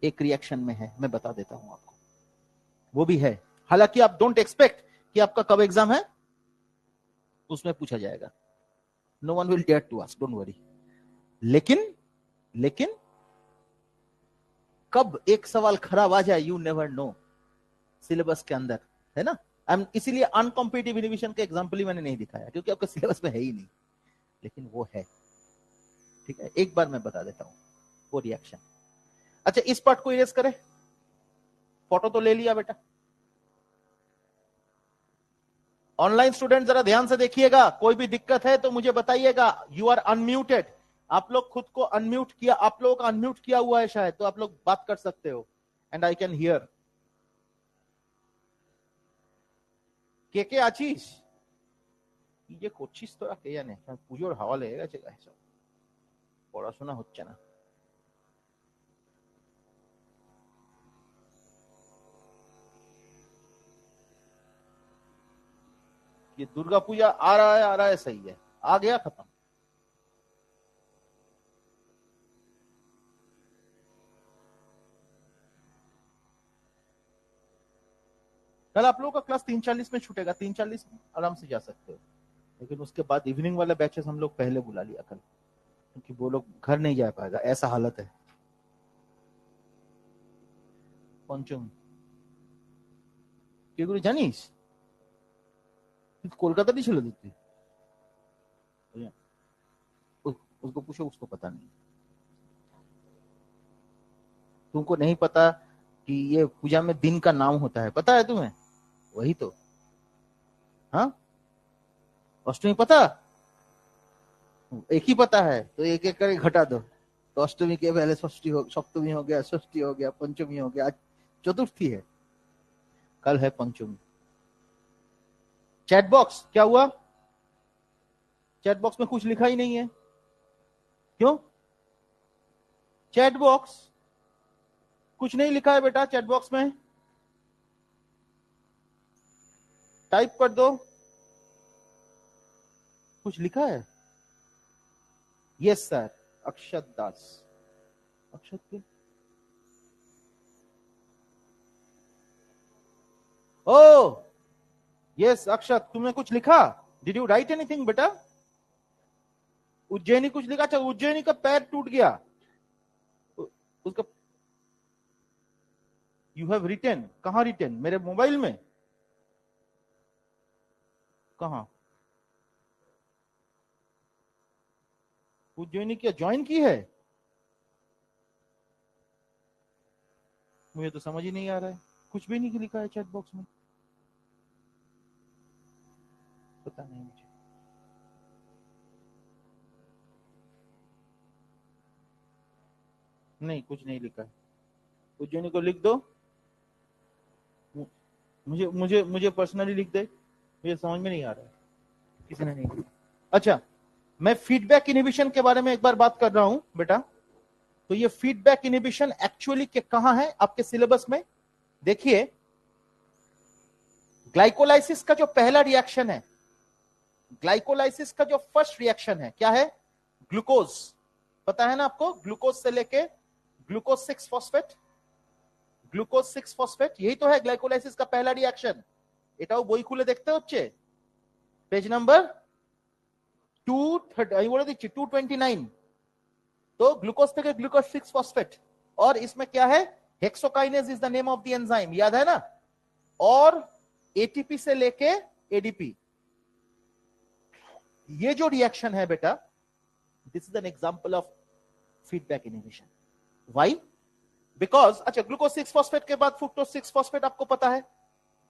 एक रिएक्शन में है, मैं बता देता हूं आपको, वो भी है। हालांकि आप डोंट एक्सपेक्ट कि आपका कब एग्जाम है, उसमें पूछा जाएगा, no one will dare to ask, don't worry. लेकिन कब एक सवाल खराब आ जाए, यू नेवर नो, सिलेबस के अंदर है ना। इसीलिए अनकॉम्पिटिटिव इनोवेशन का एग्जांपल ही मैंने नहीं दिखाया, क्योंकि आपका सिलेबस में है ही नहीं, लेकिन वो है, ठीक है। एक बार मैं बता देता हूं वो रिएक्शन। अच्छा, इस पार्ट को इरेज करें, फोटो तो ले लिया बेटा। ऑनलाइन स्टूडेंट जरा ध्यान से देखिएगा, कोई भी दिक्कत है तो मुझे बताइएगा। यू आर अनम्यूटेड, आप लोग खुद को अनम्यूट किया, आप लोगों का अनम्यूट किया हुआ है शायद, तो आप लोग बात कर सकते हो, एंड आई कैन हियर। के आशीष ये করছিস তোরা কে জানে, পুজোর হাওয়া লেগে গেছে গায়ে, সব পড়াশোনা হচ্ছে না। ये दुर्गा पूजा आ रहा है सही है, आ गया खत्म। कल आप लोगों का क्लास 3:40 में छूटेगा, 3:40 में आराम से जा सकते हो, लेकिन उसके बाद इवनिंग वाला बैचेस हम लोग पहले बुला लिया कल, क्योंकि वो लोग घर नहीं जा पाएगा, ऐसा हालत है। पंचम এগুলো জানিস, कोलकाता ছিল तो उसको पूछो, उसको पता नहीं। तुमको नहीं पता कि ये पूजा में दिन का नाम होता है, पता है तुम्हें? वही तो, हाँ, अष्टमी पता, एक ही पता है तो एक एक करके घटा दो। तो अष्टमी के पहले षष्ठी हो, सप्तमी हो गया, षष्ठी हो गया, पंचमी हो गया, आज चतुर्थी है, कल है पंचमी। चैट बॉक्स क्या हुआ? चैट बॉक्स में कुछ लिखा ही नहीं है, क्यों? चैट बॉक्स कुछ नहीं लिखा है बेटा, चैट बॉक्स में टाइप कर दो, कुछ लिखा है? यस सर, अक्षत दास, अक्षत के, ओ यस अक्षत, तुमने कुछ लिखा? डिड यू राइट एनीथिंग बेटा? उज्जैनी कुछ लिखा? अच्छा, उज्जैनी का पैर टूट गया, उसका यू हैव रिटन, कहां रिटन? मेरे मोबाइल में? कहां? उज्जैनी क्या ज्वाइन की है? मुझे तो समझ ही नहीं आ रहा है, कुछ भी नहीं लिखा है चैट बॉक्स में, पता नहीं मुझे। नहीं, कुछ नहीं लिखा है, उज्जैनी को लिख दो, मुझे मुझे मुझे पर्सनली लिख दे, मुझे समझ में नहीं आ रहा है, किसी ने नहीं लिखा। अच्छा, मैं फीडबैक इनहिबिशन के बारे में एक बार बात कर रहा हूं बेटा। तो ये फीडबैक इनहिबिशन एक्चुअली कहां है आपके सिलेबस में? देखिए, ग्लाइकोलाइसिस का जो पहला रिएक्शन है, ग्लाइकोलाइसिस का जो फर्स्ट रिएक्शन है क्या है? ग्लूकोज, पता है ना आपको? ग्लूकोज से लेके ग्लूकोज 6 फॉस्फेट, ग्लूकोज 6 फॉस्फेट, यही तो है ग्लाइकोलाइसिस का पहला रिएक्शन। এটাও বই খুলে দেখতে হচ্ছে, পেজ নাম্বার 230, আমি বলে দিচ্ছি 229। तो ग्लूकोज থেকে ग्लूकोज 6 फॉस्फेट, और इसमें क्या है? Hexokinase is the name of the enzyme, याद है ना? और एटीपी से लेके एडीपी, ये जो रिएक्शन है बेटा, this is an example of feedback inhibition. Why? Because, अच्छा, ग्लूकोज 6 फॉस्फेट के बाद फ्रुक्टोज 6 फॉस्फेट आपको पता है,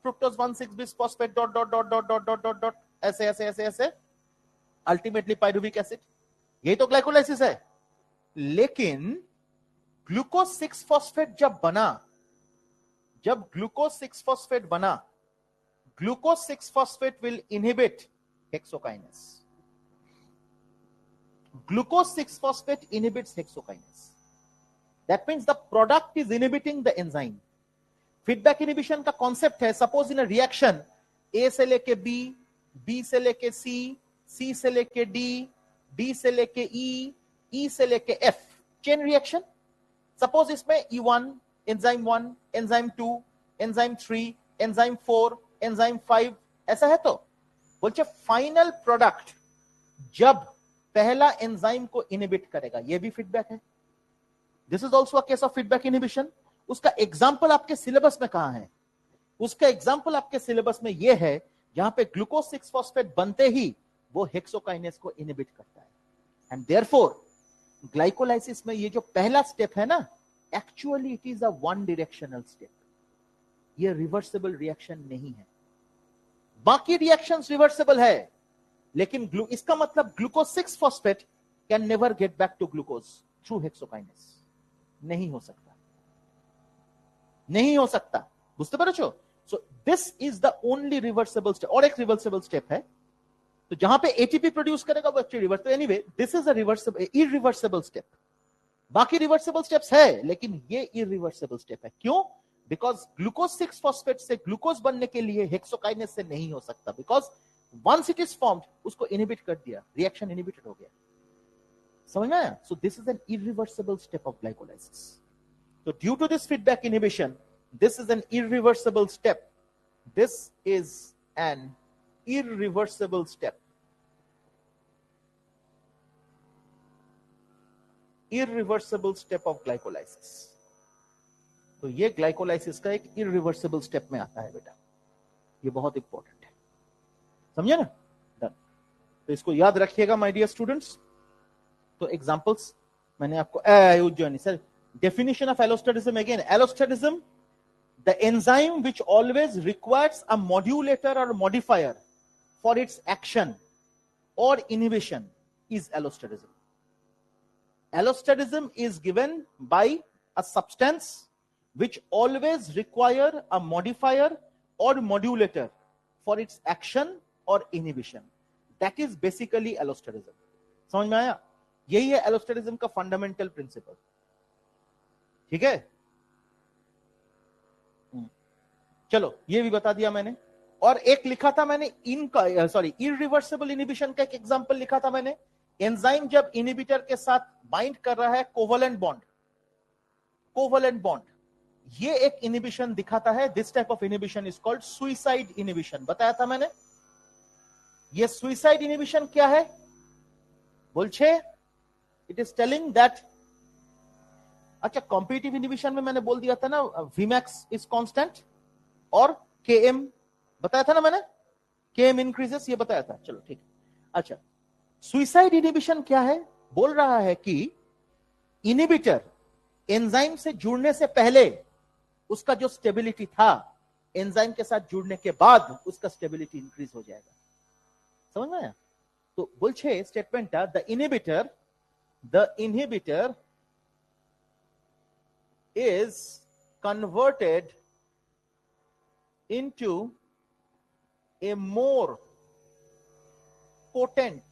fructose 1,6 bis phosphate dot dot dot dot dot dot dot dot, ऐसे ऐसे ऐसे ऐसे, अल्टीमेटली पाइरुविक एसिड, यही तो ग्लाइकोलाइसिस है। लेकिन ग्लूकोज 6 फॉस्फेट जब बना, जब ग्लूकोज 6 फॉस्फेट बना, glucose 6 phosphate will inhibit hexokinase, glucose 6 phosphate inhibits hexokinase, that means the product is inhibiting the enzyme। Feedback inhibition का कॉन्सेप्ट है, सपोज इन अ रिएक्शन ए से लेके बी से लेके सी से लेके डी से लेके ई, E से लेके F, चेन रिएक्शन। सपोज इसमें E1, enzyme 1, enzyme 2, enzyme 3, enzyme 4, enzyme 5, ऐसा है तो बोलते फाइनल प्रोडक्ट जब पहला एंजाइम को इनहिबिट करेगा, ये भी फीडबैक है। This is also a case of feedback inhibition. उसका एग्जाम्पल आपके सिलेबस में कहां है? उसका एग्जाम्पल आपके सिलेबस में यह है जहां पे ग्लूकोज 6 फॉस्फेट बनते ही वो हेक्सोकाइनेस को इनहिबिट करता है। एंड देयरफॉर ग्लाइकोलाइसिस में ये जो पहला स्टेप है ना, actually it is a one directional step. ये रिवर्सिबल रिएक्शन नहीं है। बाकी रिएक्शंस रिवर्सिबल है, लेकिन इसका मतलब glucose 6 phosphate can never get back to glucose through hexokinase. नहीं हो सकता, नहीं हो सकता। बुझते पारो? So this is the only reversible step. और एक रिवर्सिबल स्टेप है, तो जहां पे एटीपी प्रोड्यूस करेगा वो एक्चुअली रिवर्स। तो anyway this is a reversible, irreversible step. बाकी रिवर्सिबल स्टेप्स है, लेकिन ये इरिवर्सिबल स्टेप है। क्यों? बिकॉज ग्लूकोज 6 फॉस्फेट से ग्लूकोज बनने के लिए हेक्सोकाइनेस से नहीं हो सकता, because once it is formed उसको इनहिबिट कर दिया, रिएक्शन इनहिबिटेड हो गया। समझ में आया? So this is an irreversible step of glycolysis. So due to this feedback inhibition, this is an irreversible step. This is an irreversible step. Irreversible step of glycolysis. तो ये glycolysis का एक irreversible step में आता है बेटा। ये बहुत इंपॉर्टेंट है, समझे ना? डन। तो इसको याद रखिएगा माय डियर स्टूडेंट्स। तो एग्जांपल्स मैंने आपको sir definition of allosterism again. Allosterism, the enzyme which always requires a modulator or modifier for its action or inhibition is allosterism. Allosterism is given by a substance which always require a modifier or modulator for its action or inhibition. That is basically allosterism. समझ में आया? यही है allosterism का fundamental principle. ठीक है, चलो ये भी बता दिया मैंने। और एक लिखा था मैंने इरिवर्सिबल इनहिबिशन का एक एग्जांपल लिखा था मैंने। एंजाइम जब इनहिबिटर के साथ बाइंड कर रहा है कोवलेंट बॉन्ड, ये एक इनहिबिशन दिखाता है। This type of inhibition is called suicide inhibition, बताया था मैंने। ये सुइसाइड इनहिबिशन क्या है बोलछे? इट इज टेलिंग दैट, अच्छा कॉम्पिटिटिव इनहिबिशन में मैंने बोल दिया था ना Vmax इज कांस्टेंट और Km बताया था ना मैंने, Km इंक्रीजेस, ये बताया था। चलो ठीक। अच्छा, सुइसाइड इनहिबिशन क्या है? बोल रहा है कि इनहिबिटर एंजाइम से जुड़ने से पहले उसका जो स्टेबिलिटी था, एंजाइम के साथ जुड़ने के बाद उसका स्टेबिलिटी इंक्रीज हो जाएगा। समझ में आया? तो बोलछे statement the inhibitor is converted into a more potent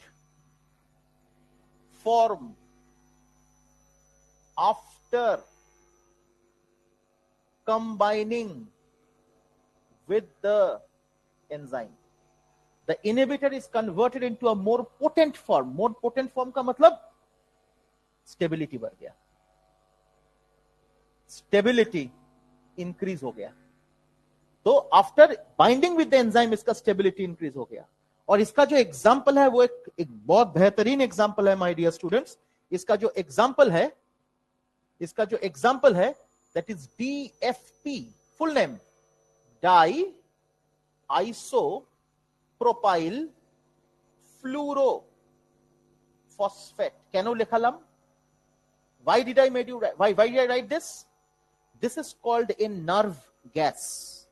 form after combining with the enzyme. The inhibitor is converted into a more potent form. More potent form का मतलब stability बढ़ गया, स्टेबिलिटी इंक्रीज हो गया। तो after binding with the enzyme इसका stability increase हो गया। और इसका जो एग्जांपल है वो एक बहुत बेहतरीन एग्जांपल है माय डियर स्टूडेंट्स। इसका जो एग्जांपल है that is DFP, full name diisopropyl fluorophosphate. कैनो लिखलम? Why did I write this? This is called a nerve gas.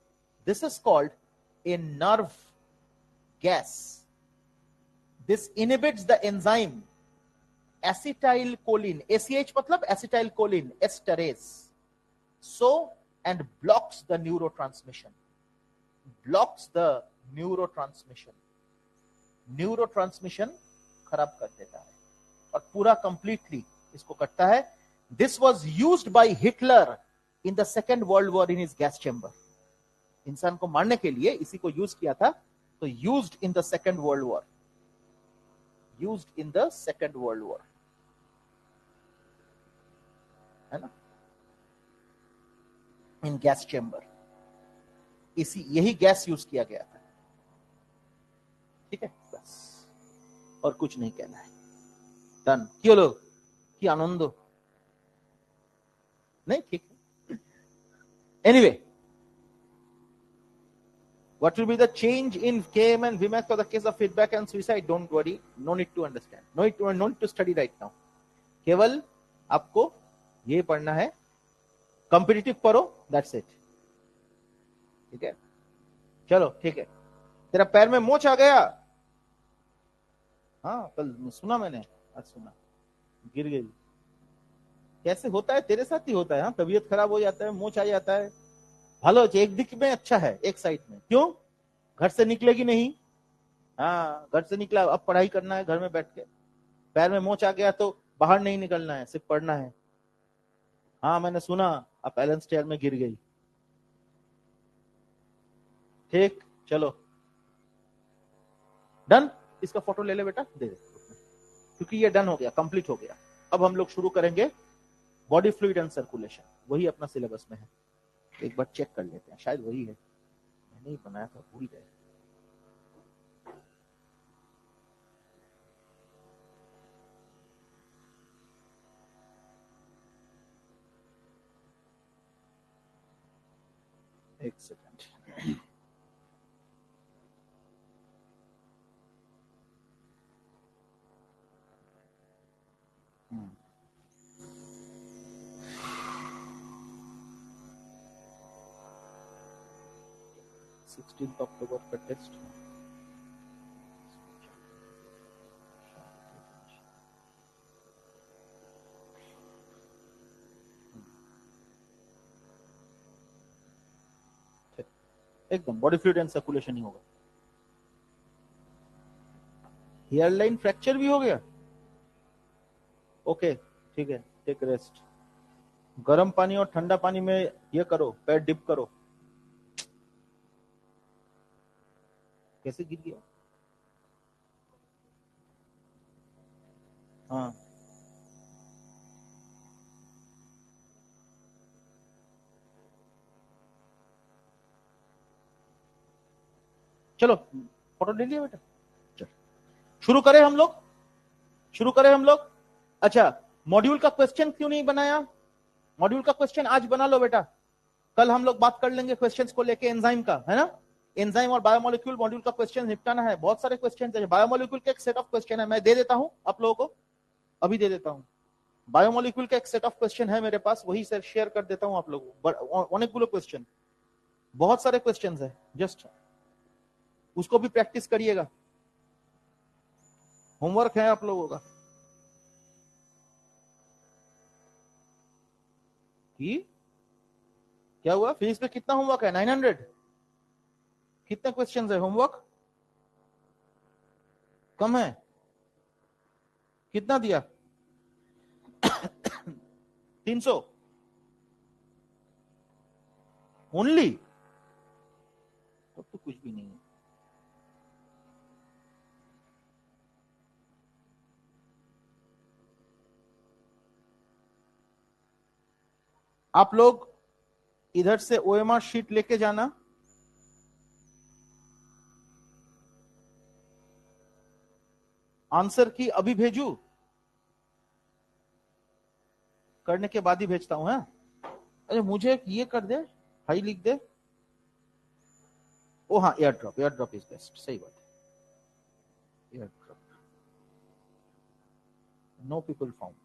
This inhibits the enzyme acetylcholine, ACH मतलब acetylcholine esterase, so and blocks the neurotransmission. Neurotransmission खराब कर देता है और पूरा completely इसको करता है। This was used by Hitler in the second world war in his gas chamber. इंसान को मारने के लिए इसी को यूज किया था। तो used in the second world war, है ना, इन गैस चेंबर, इसी यही गैस यूज किया गया था। ठीक है, बस और कुछ नहीं कहना है। डन। क्यों लोग কি আনন্দ नहीं? ठीक है। Anyway, what will be the change in KM and VMAX for the case of feedback and suicide? Don't worry, no need to understand, no need to study right now. केवल आपको ये पढ़ना है, कॉम्पिटिटिव पढ़ो, दैट्स इट। ठीक है, चलो ठीक है। तेरा पैर में मोच आ गया? हाँ, कल सुना मैंने, आज सुना, गिर गई। कैसे होता है? तेरे साथ ही होता है। हाँ, तबीयत खराब हो जाता है, मोच आ जाता है। भालो, एक दिख में अच्छा है, एक साइड में। क्यों? घर से निकलेगी नहीं। हाँ, घर से निकला, अब पढ़ाई करना है घर में बैठ के। पैर में मोच आ गया तो बाहर नहीं निकलना है, सिर्फ पढ़ना है। हाँ, मैंने सुना आप एलन स्टेयर में गिर गई। ठीक, चलो डन। इसका फोटो ले ले बेटा, दे दे, क्योंकि ये डन हो गया, कंप्लीट हो गया। अब हम लोग शुरू करेंगे बॉडी फ्लूइड एंड सर्कुलेशन, वही अपना सिलेबस में है। एक बार चेक कर लेते हैं, शायद वही है, मैंने ही बनाया था, भूल गए। एक सेकंड। अक्टूबर का टेस्ट। एकदम बॉडी फ्लूइड एंड सर्कुलेशन ही होगा। हेयरलाइन फ्रैक्चर भी हो गया? ओके, ठीक है, टेक रेस्ट। गर्म पानी और ठंडा पानी में ये करो, पैर डिप करो। कैसे गिर गया? हाँ, चलो फोटो ले लिया बेटा, चलो शुरू करें हम लोग, शुरू करें हम लोग। अच्छा, मॉड्यूल का क्वेश्चन क्यों नहीं बनाया? मॉड्यूल का क्वेश्चन आज बना लो बेटा, कल हम लोग बात कर लेंगे क्वेश्चंस को लेके एंजाइम का, है ना। एंजाइम और बायोमोलिक्यूल मॉड्यूल का क्वेश्चन निपटाना है, बहुत सारे क्वेश्चन है। बायोमोलिक्यूल के एक सेट ऑफ क्वेश्चन है, मैं दे देता हूं आप लोगों को, अभी दे देता हूं। बायोमोलिक्यूल का एक सेट ऑफ क्वेश्चन है मेरे पास, वही शेयर कर देता हूं आप लोगों को। अनेकगुलो क्वेश्चन, बहुत सारे क्वेश्चन है, जस्ट उसको भी प्रैक्टिस करिएगा, होमवर्क है आप लोगों का। कि क्या हुआ? फीस पे कितना होमवर्क है? 900। कितने क्वेश्चन है? होमवर्क कम है? कितना दिया? 300 ओनली? तो कुछ भी नहीं है। आप लोग इधर से ओएमआर शीट लेके जाना, आंसर की अभी भेजू, करने के बाद ही भेजता हूं। है, अरे मुझे ये कर दे, हाई लिख दे। ओ हाँ, air drop, air drop is best, सही बात है, air drop. Know people found.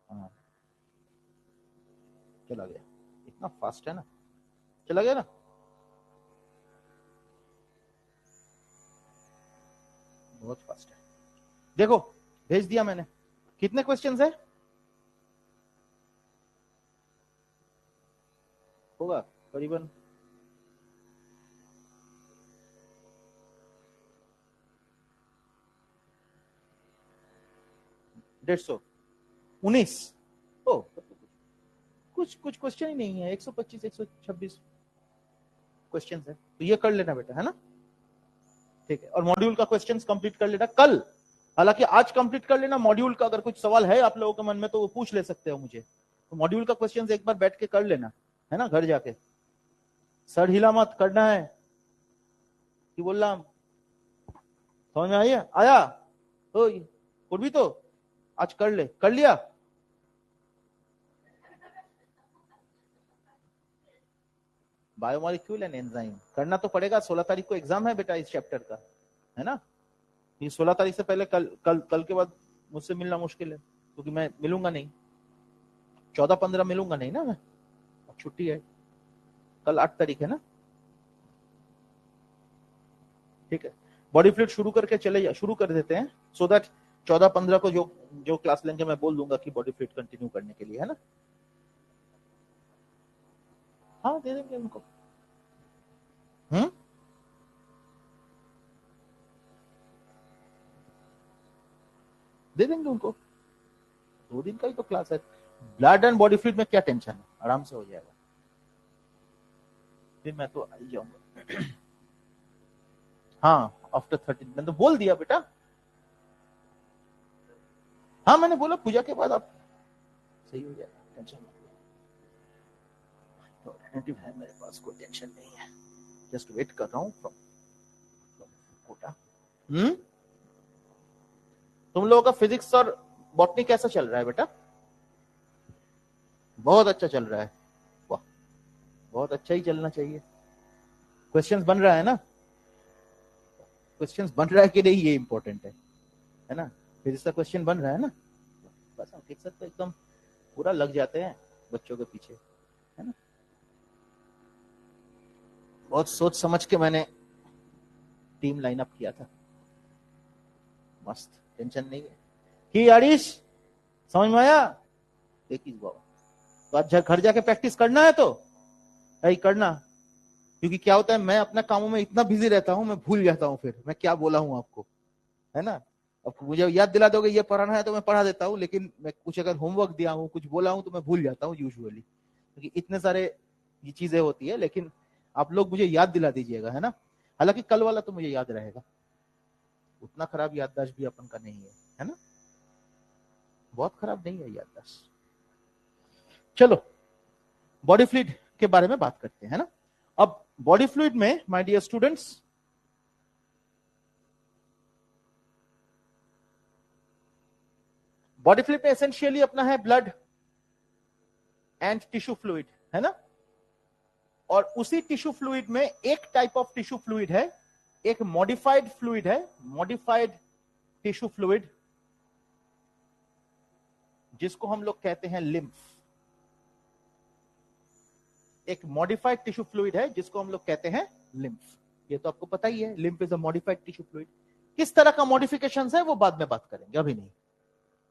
हाँ, चला गया, इतना फास्ट है ना, चला गया ना। बहुत फास्ट है, देखो भेज दिया मैंने। कितने क्वेश्चंस है? होगा करीबन 150, 19। ओ, कुछ कुछ क्वेश्चन ही नहीं है, 125 126 क्वेश्चन है, तो ये कर लेना बेटा, है ना। ठीक है, और मॉड्यूल का क्वेश्चंस कंप्लीट कर लेना। कल हालांकि आज कंप्लीट कर लेना मॉड्यूल का, अगर कुछ सवाल है आप लोगों के मन में तो वो पूछ ले सकते हो मुझे, तो मॉड्यूल का क्वेश्चन एक बार बैठ के कर लेना, है ना, घर जाके। सर हिला मत, करना है कि बोल रहा, समझ में आया आया तो कुछ भी तो आज कर ले, कर लिया। बायोमोलिक्यूल एंड एंजाइम करना तो पड़ेगा, 16 तारीख को एग्जाम है बेटा इस चैप्टर का, है ना। ये 16 तारीख से पहले कल के बाद मुझसे मिलना मुश्किल है, क्योंकि मैं मिलूंगा नहीं, 14-15 मिलूंगा नहीं ना मैं, छुट्टी है। कल 8 तारीख है ना, ठीक है। बॉडी फ्लूइड शुरू कर देते हैं, सो दैट 14-15 को जो क्लास लेंगे मैं बोल दूंगा कि बॉडी फ्लूइड कंटिन्यू करने के लिए, है ना। हाँ दे देंगे उनको। दे देंगे उनको, 2 दिन का ही तो क्लास है। ब्लड एंड बॉडी फ्लूइड में क्या टेंशन है, आराम से हो जाएगा, फिर मैं तो आ ही जाऊंगा। हाँ आफ्टर 13 मैंने तो बोल दिया बेटा, हाँ मैंने बोला पूजा के बाद आप सही हो जाएगा, टेंशन मत लो। तो एल्टरनेटिव है मेरे पास, कोई टेंशन नहीं है, जस्ट वेट कर रहा हूँ फ्रॉम कोटा। तुम लोगों का फिजिक्स और बॉटनी कैसा चल रहा है बेटा? बहुत अच्छा चल रहा है, वाह, बहुत अच्छा ही चलना चाहिए। क्वेश्चंस बन रहा है ना, क्वेश्चंस बन रहा है कि नहीं ये इंपॉर्टेंट है ना। फिजिक्स का क्वेश्चन बन रहा है ना, बस हम फिजिक्स तो एकदम पूरा लग जाते हैं बच्चों के पीछे, है ना। बहुत सोच समझ के मैंने टीम लाइनअप किया था, मस्त, टेंशन नहीं है कि आरिश, समझ में आया? देखिए बाबा, तो आज घर जाके प्रैक्टिस करना है तो भाई करना, क्योंकि क्या होता है मैं अपने कामों में इतना बिजी रहता हूं, मैं भूल जाता हूं फिर मैं क्या बोला हूं आपको, है ना। अब मुझे याद दिला दोगे ये पढ़ाना है तो मैं पढ़ा देता हूँ, लेकिन मैं कुछ अगर होमवर्क दिया हूँ, कुछ बोला हूँ तो मैं भूल जाता हूँ यूजुअली, क्योंकि इतने सारे ये चीजें होती है। लेकिन आप लोग मुझे याद दिला दीजिएगा, है ना। हालांकि कल वाला तो मुझे याद रहेगा, उतना खराब याददाश्त भी अपन का नहीं है ना, बहुत खराब नहीं है याददाश्त। चलो बॉडी फ्लूइड के बारे में बात करते हैं ना। अब बॉडी फ्लूइड में my dear students, body fluid में एसेंशियली अपना है ब्लड एंड टिश्यू फ्लूइड, है ना। और उसी टिश्यू फ्लूइड में एक टाइप ऑफ टिश्यू फ्लूइड है, एक मॉडिफाइड फ्लूइड है, मॉडिफाइड टिश्यू फ्लूइड, जिसको हम लोग कहते हैं लिम्फ। एक मॉडिफाइड टिश्यू फ्लूइड है जिसको हम लोग कहते हैं लिम्फ, ये तो आपको पता ही है, lymph is a modified tissue fluid. किस तरह का मॉडिफिकेशन है वो बाद में बात करेंगे, अभी नहीं।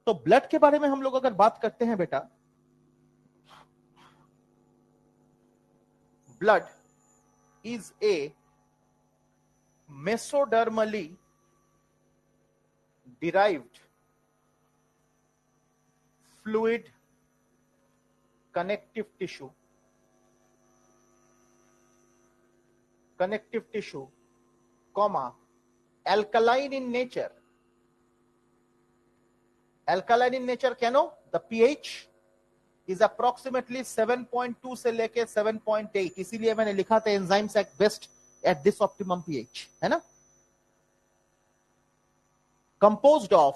तो ब्लड के बारे में हम लोग अगर बात करते हैं बेटा, blood is a मेसोडर्मली derived fluid connective tissue, comma, alkaline in nature. Alkaline in nature क्या no? The pH is approximately 7.2 से लेके 7.8, इसीलिए मैंने लिखा था enzymes act best at this optimum pH, है ना। Composed of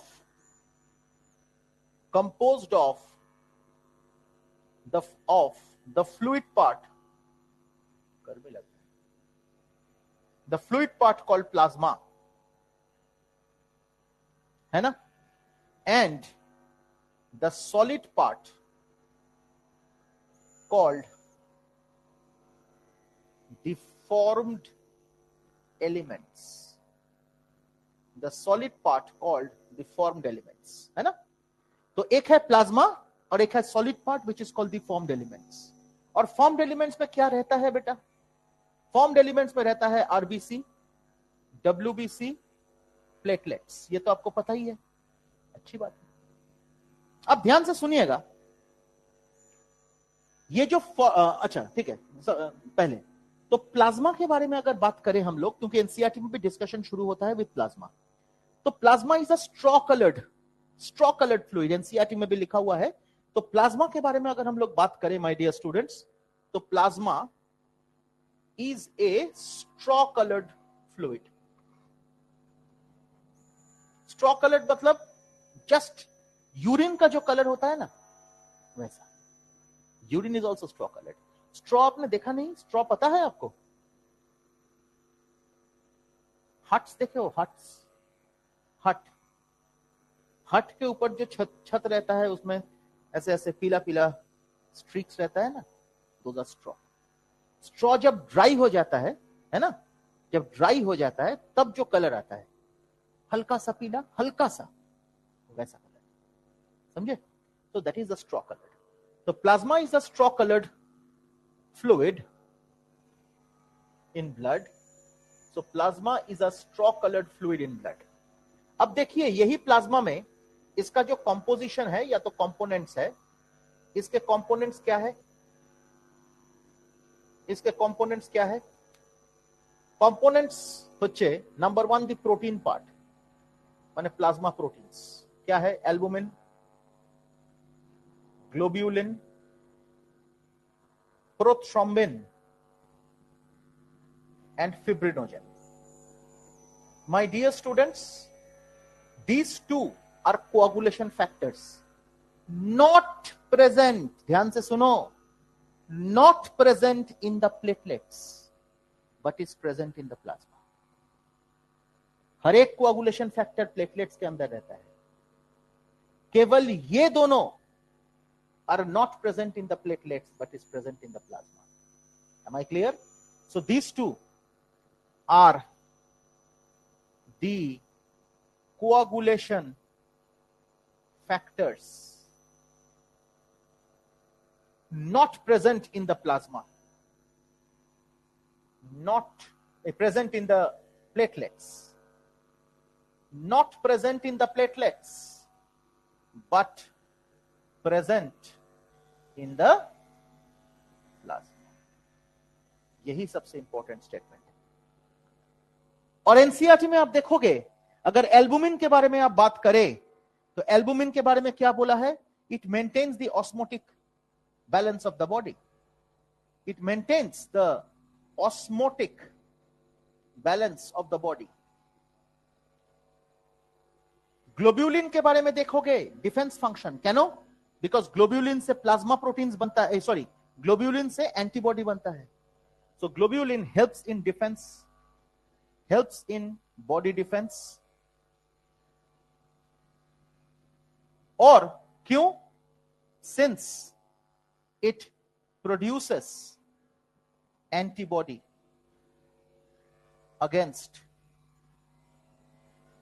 the fluid part, the fluid part called plasma, है ना, and the solid part called deformed elements, the solid part called deformed elements, है ना। तो एक है प्लाज्मा और एक है solid part which is called the formed elements. और फॉर्म्ड एलिमेंट्स में क्या रहता है बेटा? फॉर्म्ड एलिमेंट्स में रहता है आरबीसी, डब्ल्यूबीसी, प्लेटलेट्स, ये तो आपको पता ही है, अच्छी बात है। अब ध्यान से सुनिएगा, ये जो अच्छा ठीक है, पहले तो प्लाज्मा के बारे में अगर बात करें हम लोग, क्योंकि एनसीईआरटी में भी डिस्कशन शुरू होता है विद प्लाज्मा, तो plasma is a straw coloured fluid, NCERT में भी लिखा हुआ है। तो प्लाज्मा के बारे में अगर हम लोग बात करें माय डियर स्टूडेंट्स, तो plasma is a straw coloured fluid. Straw coloured मतलब जस्ट यूरिन का जो कलर होता है ना वैसा, urine is also straw coloured. Straw आपने देखा नहीं? स्ट्रॉ पता है आपको? हट्स देखे हो? हट के ऊपर जो छत रहता है उसमें ऐसे ऐसे पीला पीला स्ट्रीक्स रहता है ना, दोज आर स्ट्रॉ। स्ट्रॉ जब ड्राई हो जाता है ना, जब ड्राई हो जाता है तब जो कलर आता है हल्का सा पीला, हल्का सा वैसा कलर, समझे? तो that is the straw colour. तो plasma is the straw coloured fluid in blood. So plasma is a straw coloured fluid in blood. अब देखिए यही प्लाज्मा में इसका जो कंपोजिशन है या तो कंपोनेंट्स है, इसके कंपोनेंट्स क्या है? इसके कंपोनेंट्स क्या है? कंपोनेंट्स হচ্ছে नंबर 1 द प्रोटीन पार्ट, माने प्लाज्मा प्रोटीन्स क्या है? Albumin, globulin, prothrombin and fibrinogen. My dear students, these two are coagulation factors not present, ध्यान से सुनो, not present in the platelets but is present in the plasma। हर एक coagulation factor platelets के अंदर रहता है, केवल ये दोनों are not present in the platelets but is present in the plasma। Am I clear? So these two are the coagulation factors not present in the plasma, not present in the platelets, not present in the platelets but present in the plasma। यही सबसे important statement है। और NCERT में आप देखोगे, अगर albumin के बारे में आप बात करें तो एल्बुमिन के बारे में क्या बोला है? It maintains the osmotic balance of the body, it maintains the osmotic balance of the body. Globulin के बारे में देखोगे, डिफेंस फंक्शन, कैनो? बिकॉज ग्लोब्यूलिन से प्लाज्मा प्रोटीन्स बनता है, सॉरी ग्लोब्यूलिन से एंटीबॉडी बनता है। So globulin helps in defence, helps in body defense। और क्यों? Since it produces antibody against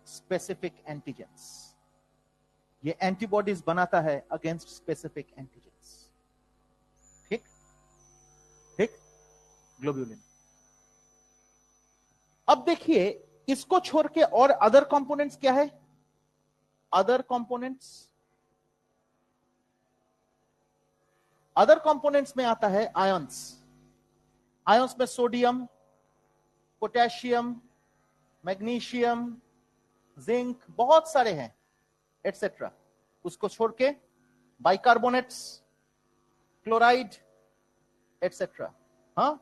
specific antigens। ये एंटीबॉडीज बनाता है अगेंस्ट स्पेसिफिक एंटीजेंस। ठीक ठीक, ग्लोब्यूलिन। अब देखिए इसको छोड़ के और अदर कंपोनेंट्स क्या है? अदर कंपोनेंट्स में आता है आयंस। आयंस में सोडियम, पोटेशियम, मैग्नीशियम, जिंक, बहुत सारे हैं एटसेट्रा। उसको छोड़ के बाइकार्बोनेट्स, क्लोराइड एटसेट्रा। हाँ,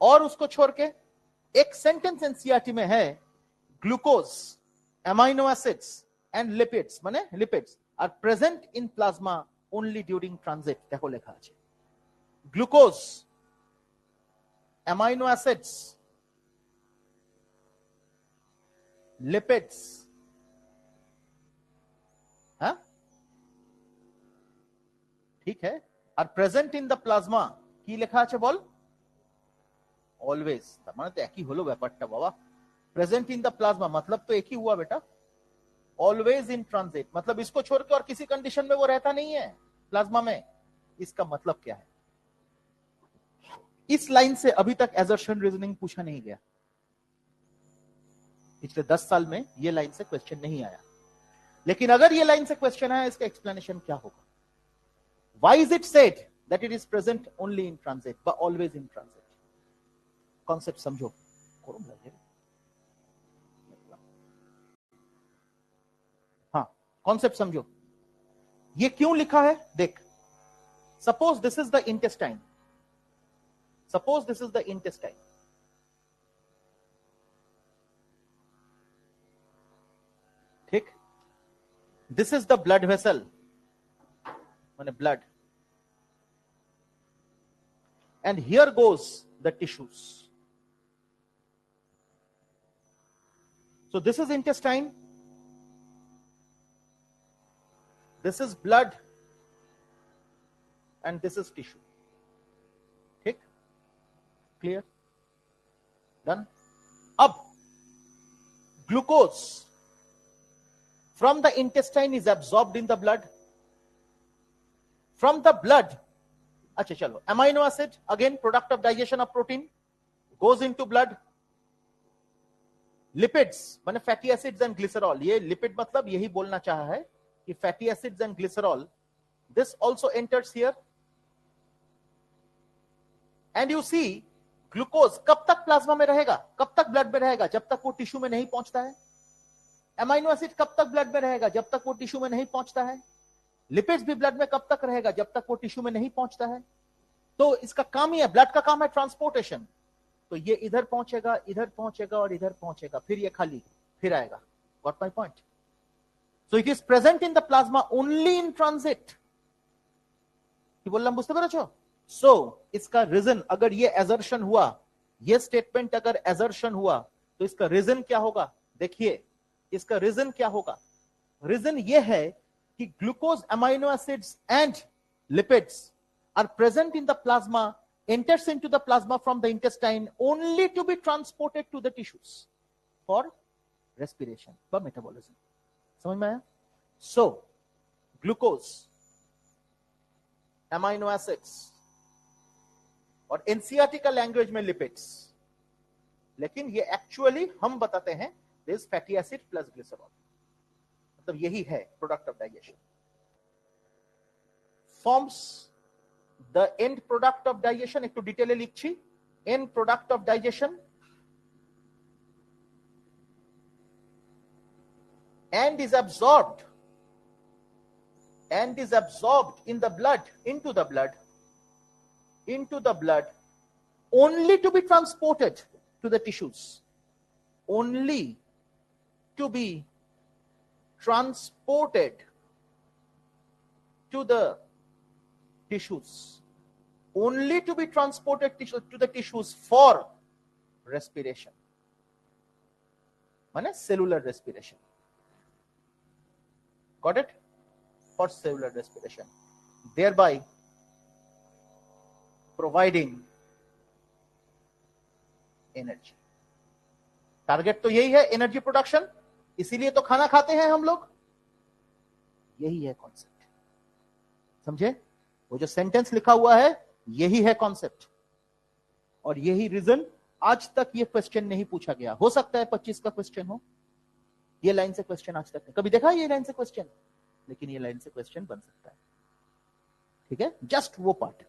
और उसको छोड़ के एक सेंटेंस एनसीईआरटी में है, glucose, amino acids and lipids, माने lipids are present in plasma only during transit. देखो लेखा আছে ग्लूकोज, अमाइनो एसिड्स, लिपिड्स, हाँ ठीक है, are present in the plasma. की लेखा আছে বল? ऑलवेज। মানে তো একই হলো ব্যাপারটা বাবা। प्रेजेंट इन द प्लाज्मा मतलब तो एक ही हुआ बेटा, ऑलवेज इन ट्रांजिट मतलब इसको छोड़ के और किसी कंडीशन में वो रहता नहीं है प्लाज्मा में। इसका मतलब क्या है? इस लाइन से अभी तक एजर्शन रीजनिंग पूछा नहीं गया, पिछले 10 साल में ये लाइन से क्वेश्चन नहीं आया। लेकिन अगर ये लाइन से क्वेश्चन आया, इसका एक्सप्लेनेशन क्या होगा? Why is it said that it is present only in transit but always in transit? Concept समझो। कॉन्सेप्ट समझो, ये क्यों लिखा है देख। Suppose this is the intestine, suppose this is the intestine, ठीक, this is the blood vessel, माने blood, and here goes the tissues. So this is intestine, this is blood, and this is tissue. ठीक, clear, done. अब glucose from the intestine is absorbed in the blood, from the blood, अच्छा चलो, amino acid again product of digestion of protein goes into blood, lipids माने fatty acids and glycerol, ये lipid मतलब यही बोलना चाहा है कि fatty acids and glycerol, this also enters here, and you see glucose कब तक प्लाज्मा में रहेगा, कब तक ब्लड में रहेगा, जब तक वो टिश्यू में नहीं पहुंचता है। अमाइनो एसिड कब तक ब्लड में रहेगा, जब तक वो टिश्यू में नहीं पहुंचता है। लिपिड्स भी ब्लड में कब तक रहेगा, जब तक वो टिश्यू में नहीं पहुंचता है। तो इसका काम ही है, ब्लड का काम है ट्रांसपोर्टेशन। तो ये इधर पहुंचेगा, इधर पहुंचेगा और इधर पहुंचेगा, फिर ये खाली फिर आएगा। Got my point? So it is present in the plasma only in transit. কি বললাম বুঝতে পেরেছো? सो इसका रीजन, अगर ये एजर्शन हुआ, ये स्टेटमेंट अगर एजर्शन हुआ, तो इसका रीजन क्या होगा? देखिए इसका रीजन क्या होगा। रीजन ये है कि glucose, amino acids and lipids are present in the plasma, enters into the plasma from the intestine only to be transported to the tissues for respiration, for metabolism. समझ में आया? So glucose, amino acids और NCERT का language में lipids, लेकिन ये actually हम बताते हैं this fatty acid plus glycerol, मतलब यही है product of digestion. Forms the end product of digestion, একটু ডিটেইলে লিখছি। end product of digestion and is absorbed in the blood, into the blood only to be transported to the tissues, only to be transported to the tissues, only to be transported to the tissues for respiration, माने cellular respiration. Got it? For cellular respiration, thereby providing energy. Target तो यही है, energy production, इसीलिए तो खाना खाते हैं हम लोग। यही है कॉन्सेप्ट, समझे? वो जो सेंटेंस लिखा हुआ है यही है कॉन्सेप्ट, और यही रीजन आज तक ये क्वेश्चन नहीं पूछा गया। हो सकता है 25 का क्वेश्चन हो, ये लाइन से क्वेश्चन आज तक नहीं कभी देखा ये लाइन से क्वेश्चन, लेकिन ये लाइन से क्वेश्चन बन सकता है। ठीक है, जस्ट वो पार्ट,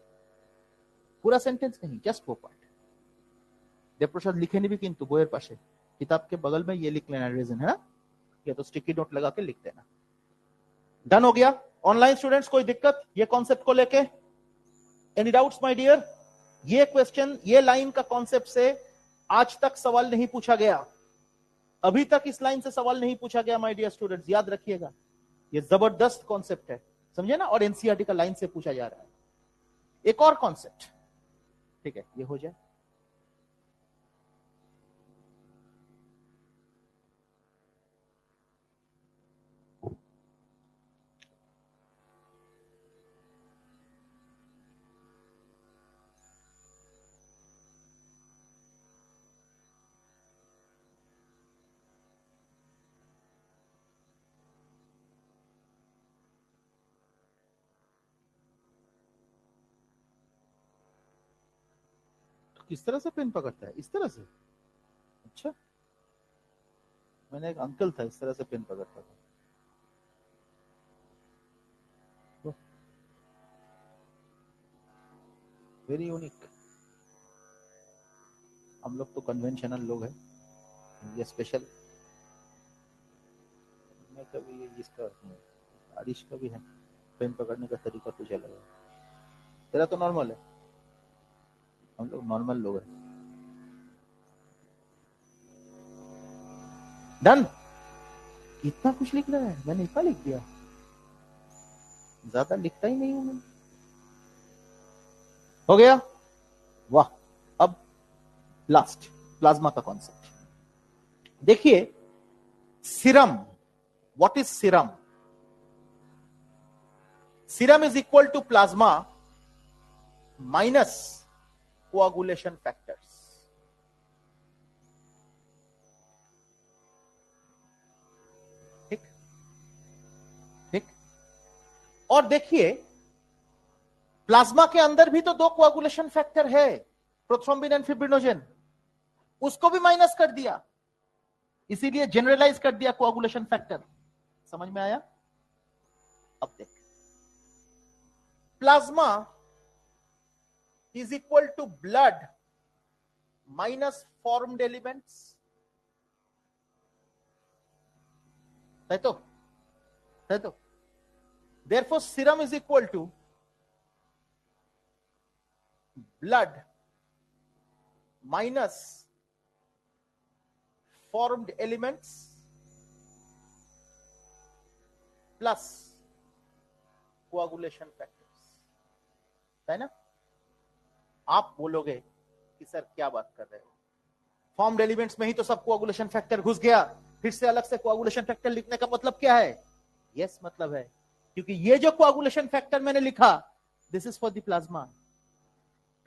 पूरा सेंटेंस नहीं, जस्ट वो पार्ट। देवप्रसाद लिखे नहीं भी, किंतु बोयर पाशे किताब के बगल में ये लिख लेना रीजन, है ना? या तो स्टिकी नोट लगा के लिख देना। डन हो गया? ऑनलाइन स्टूडेंट्स कोई दिक्कत ये कॉन्सेप्ट को लेके? Any doubts my dear? ये क्वेश्चन, ये लाइन का कॉन्सेप्ट से आज तक सवाल नहीं पूछा गया, अभी तक इस लाइन से सवाल नहीं पूछा गया माय डियर स्टूडेंट्स, याद रखिएगा। ये जबरदस्त कॉन्सेप्ट है, समझे ना? और एनसीईआरटी का लाइन से पूछा जा रहा है। एक और कॉन्सेप्ट, ठीक है, ये हो जाए। किस तरह से पेन पकड़ता है? इस तरह से? अच्छा, मैंने एक अंकल था इस तरह से पेन पकड़ता था। Very unique. हम लोग तो कन्वेंशनल लोग हैं, ये स्पेशल। मैं का भी है, इसका आरिश का भी है, पेन पकड़ने का तरीका कुछ अलग है। तेरा तो नॉर्मल है, हम लोग नॉर्मल लोग हैं। डन। इतना कुछ लिख रहा है, मैंने इतना लिख दिया, ज्यादा लिखता ही नहीं हूं मैं। हो गया, वाह। अब लास्ट, प्लाज्मा का कॉन्सेप्ट देखिए। Serum, what is serum? Serum is equal to plasma minus coagulation factors. ठीक ठीक। और देखिए, प्लाज्मा के अंदर भी तो दो कोआगुलेशन फैक्टर है, प्रोथ्रोम्बिन एंड फिब्रिनोजेन, उसको भी माइनस कर दिया, इसीलिए जनरलाइज कर दिया कोआगुलेशन फैक्टर। समझ में आया? अब देख, plasma is equal to blood minus formed elements, है तो? है तो? Therefore, serum is equal to blood minus formed elements plus coagulation factors, है ना? आप बोलोगे कि सर क्या बात कर रहे हो, फॉर्म्ड एलिमेंट्स में ही तो सब कोआगुलेशन फैक्टर घुस गया, फिर से अलग से कोआगुलेशन फैक्टर लिखने का मतलब क्या है? यस, मतलब है, क्योंकि ये जो कोआगुलेशन फैक्टर मैंने लिखा, this is for the plasma.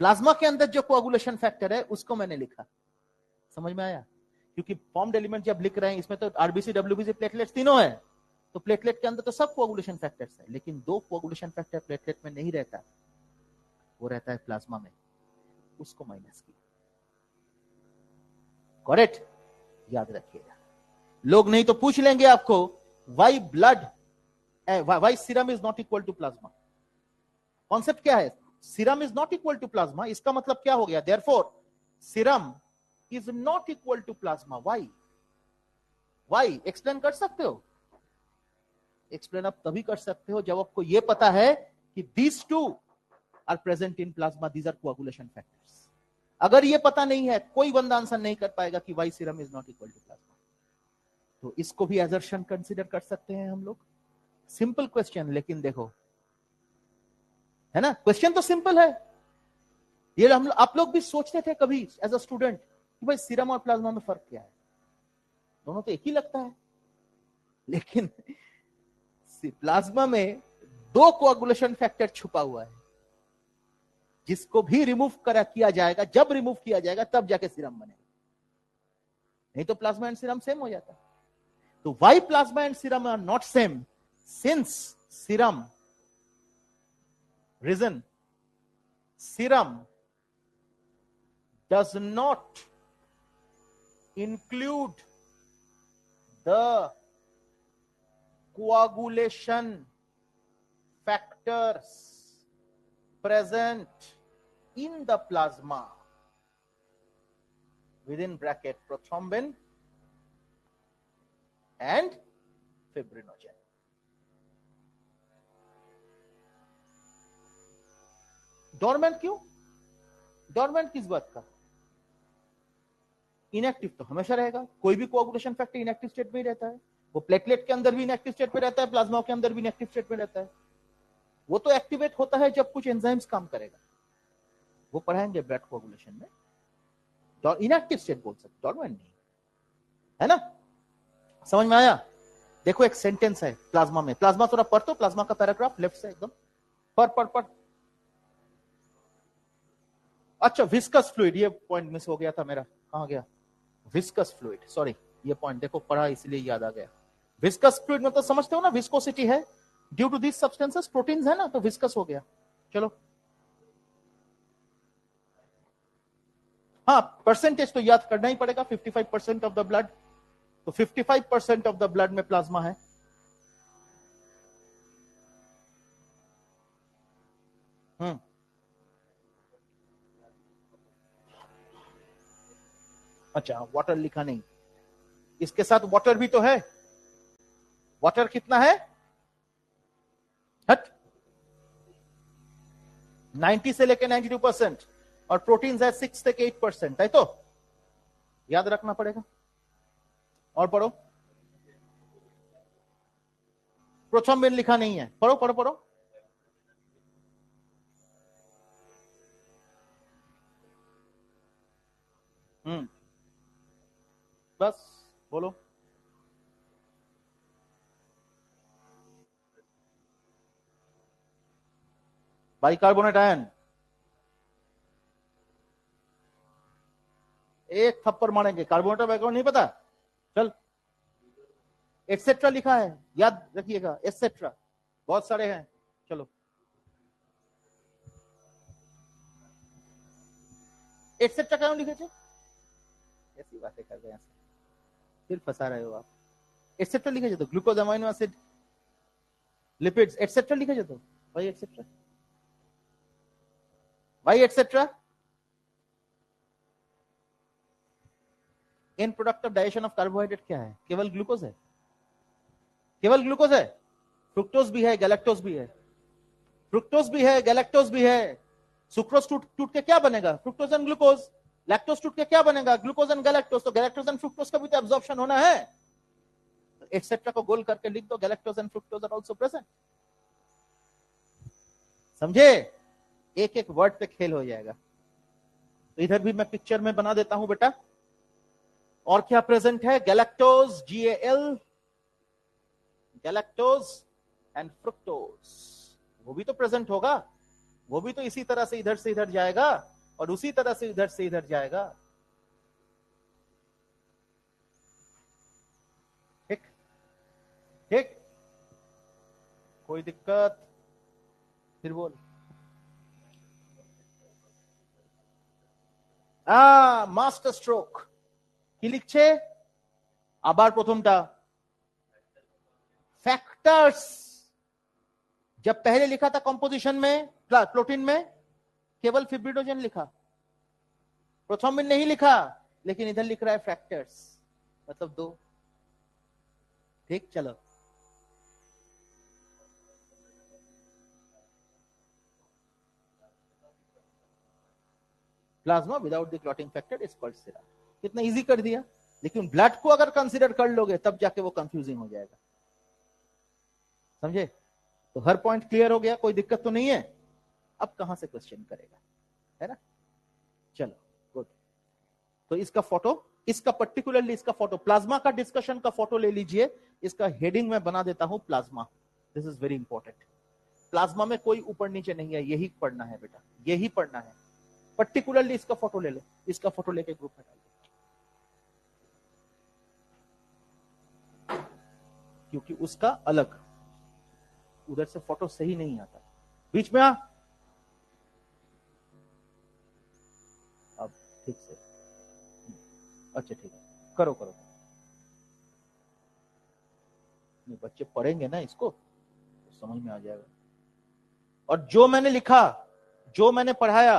Plasma के अंदर जो कोआगुलेशन फैक्टर है उसको मैंने लिखा। समझ में आया? क्योंकि फॉर्म्ड एलिमेंट जब लिख रहे हैं, इसमें तो आरबीसी, डब्ल्यूबीसी, प्लेटलेट्स तीनों है, तो प्लेटलेट के अंदर तो सब कोआगुलेशन फैक्टर्स है, लेकिन दो कोआगुलेशन फैक्टर प्लेटलेट में नहीं रहता, वो रहता है प्लाज्मा में, उसको माइनस किया। करेक्ट? याद रखिएगा, लोग नहीं तो पूछ लेंगे आपको, why blood, why serum is not equal to plasma. Concept क्या है? Serum is not equal to plasma, इसका मतलब क्या हो गया? Therefore serum is not equal to plasma. Why? Why explain कर सकते हो? एक्सप्लेन आप तभी कर सकते हो जब आपको यह पता है कि these two are present in plasma, these are coagulation factors। अगर ये पता नहीं है, कोई बंदा आंसर नहीं कर पाएगा कि why serum is not equal to plasma. तो इसको भी एजर्शन कंसीडर कर सकते हैं हम लोग। सिंपल क्वेश्चन, लेकिन देखो, है ना, क्वेश्चन तो सिंपल है। ये हम, आप लोग भी सोचते थे कभी एज अ स्टूडेंट कि भाई सीरम और प्लाज्मा में फर्क क्या है? दोनों तो एक ही लगता है, लेकिन प्लाज्मा में दो कोआगुलेशन फैक्टर छुपा हुआ है, जिसको भी रिमूव किया जाएगा, जब रिमूव किया जाएगा तब जाके सीरम बनेगा, नहीं तो प्लाज्मा एंड सीरम सेम हो जाता है। तो why plasma and serum are not same? Since serum, reason, serum does not include the coagulation factors present in the plasma, within bracket prothrombin and fibrinogen। Dormant क्यों? Dormant किस बात का? Inactive तो हमेशा रहेगा, कोई भी कोआगुलेशन फैक्टर इनएक्टिव स्टेट में ही रहता है। वो प्लेटलेट के अंदर भी इनएक्टिव स्टेट में रहता है, प्लाज्मा के अंदर भी इनएक्टिव स्टेट में रहता है। वो तो एक्टिवेट होता है जब कुछ एंजाइम्स काम करेगा, वो पढ़ाएंगे ब्लड कोआगुलेशन में। इनएक्टिव स्टेट बोल सकते, डोरमेंट नहीं, है ना? समझ में आया? देखो एक सेंटेंस है प्लाज्मा में, प्लाज्मा थोड़ा पढ़ तो, प्लाज्मा का पैराग्राफ लेफ्ट से एकदम पढ़। अच्छा, विस्कस फ्लूइड, ये पॉइंट मिस हो गया था मेरा, कहां गया? विस्कस फ्लूइड, सॉरी, ये पॉइंट देखो पढ़ा इसलिए याद आ गया। विस्कस फ्लूइड मतलब समझते हो ना, विस्कोसिटी है, due to this substances, proteins है ना, तो विस्कस हो गया। चलो, हाँ, परसेंटेज तो याद करना ही पड़ेगा, 55% ऑफ द ब्लड, तो 55% ऑफ द ब्लड में प्लाज्मा है। अच्छा, वाटर लिखा नहीं, इसके साथ वाटर भी तो है, वाटर कितना है? हट 90 से लेके 92%, और प्रोटीन है 6 से 8%, है तो याद रखना पड़ेगा। और पढ़ो, प्रोथ्रोम्बिन लिखा नहीं है, पढ़ो पढ़ो पढ़ो। बस बोलो। बाइकार्बोनेट आयन, एक थप्पड़ मारेंगे। कार्बोनेट बैकग्राउंड नहीं पता, चल एटसेट्रा लिखा है, याद रखिएगा, एटसेट्रा बहुत सारे हैं। चलो एटसेट्रा क्यों लिखे थे? ऐसी बातें कर रहे हैं, फिर फंसा रहे हो आप। एटसेट्रा लिखे तो glucose, amino acid, lipids, etcetera लिखे तो भाई एटसेट्रा, भाई etcetera. In product of digestion of carbohydrate क्या है? केवल ग्लूकोज है, केवल ग्लूकोज है। फ्रुक्टोज भी है, गैलेक्टोज भी है, फ्रुक्टोज भी है, गैलेक्टोज भी है। सुक्रोज टूट के क्या बनेगा? Fructose and glucose. लैक्टोज टूट के क्या बनेगा? Glucose and galactose. तो गैलेक्टोज एंड फ्रुक्टोज का भी तो एब्जॉर्प्शन होना है, एटसेट्रा को गोल करके लिख दो, galactose and fructose are also present. समझे? एक एक वर्ड पे खेल हो जाएगा। तो इधर भी मैं पिक्चर में बना देता हूं बेटा। और क्या प्रेजेंट है? Galactose, GAL, galactose and fructose, वो भी तो प्रेजेंट होगा। वो भी तो इसी तरह से इधर जाएगा और उसी तरह से इधर जाएगा। ठीक ठीक, कोई दिक्कत? फिर बोल। मास्टर स्ट्रोक কি লিখছে? আবার প্রথমটা फैक्टर्स। जब पहले लिखा था कंपोजिशन में, प्रोटीन में केवल फिब्रिडोजन लिखा, प्रोथ्रोम्बिन नहीं लिखा, लेकिन इधर लिख रहा है फैक्टर्स, मतलब 2। ठीक, चलो plasma without the clotting factor is called serum. कितना इजी कर दिया। लेकिन ब्लड को अगर कंसीडर कर लोगे तब जाके वो कंफ्यूजिंग हो जाएगा। समझे? तो हर पॉइंट क्लियर हो गया, कोई दिक्कत तो नहीं है। अब कहां से क्वेश्चन करेगा, है ना? चलो गुड। तो इसका फोटो, इसका पर्टिकुलरली इसका फोटो, प्लाज्मा का डिस्कशन का फोटो ले लीजिए। इसका हेडिंग में बना देता हूं plasma. This is very important. Plasma में कोई ऊपर नीचे नहीं है, यही पढ़ना है बेटा, यही पढ़ना है। पर्टिकुलरली इसका फोटो ले लो, इसका फोटो लेके ग्रुप में डाल दो, क्योंकि उसका अलग, उधर से फोटो सही नहीं आता। बीच में आ, अब ठीक से, अच्छा ठीक है, करो करो। नहीं, बच्चे पढ़ेंगे ना इसको तो समझ में आ जाएगा। और जो मैंने लिखा, जो मैंने पढ़ाया,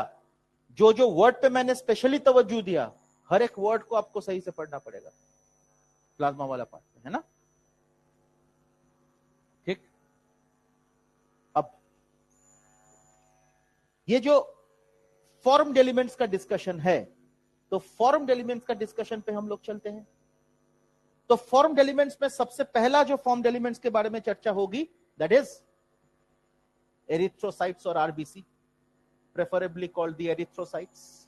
जो जो वर्ड पे मैंने स्पेशली तवज्जो दिया, हर एक वर्ड को आपको सही से पढ़ना पड़ेगा प्लाज्मा वाला पार्ट में, है ना? ठीक। अब ये जो फॉर्म्ड एलिमेंट्स का डिस्कशन है, तो फॉर्म्ड एलिमेंट्स का डिस्कशन पे हम लोग चलते हैं। तो फॉर्म्ड एलिमेंट्स में सबसे पहला जो फॉर्म्ड एलिमेंट्स के बारे में चर्चा होगी, दैट इज एरिथ्रोसाइट्स और RBC, preferably called the erythrocytes.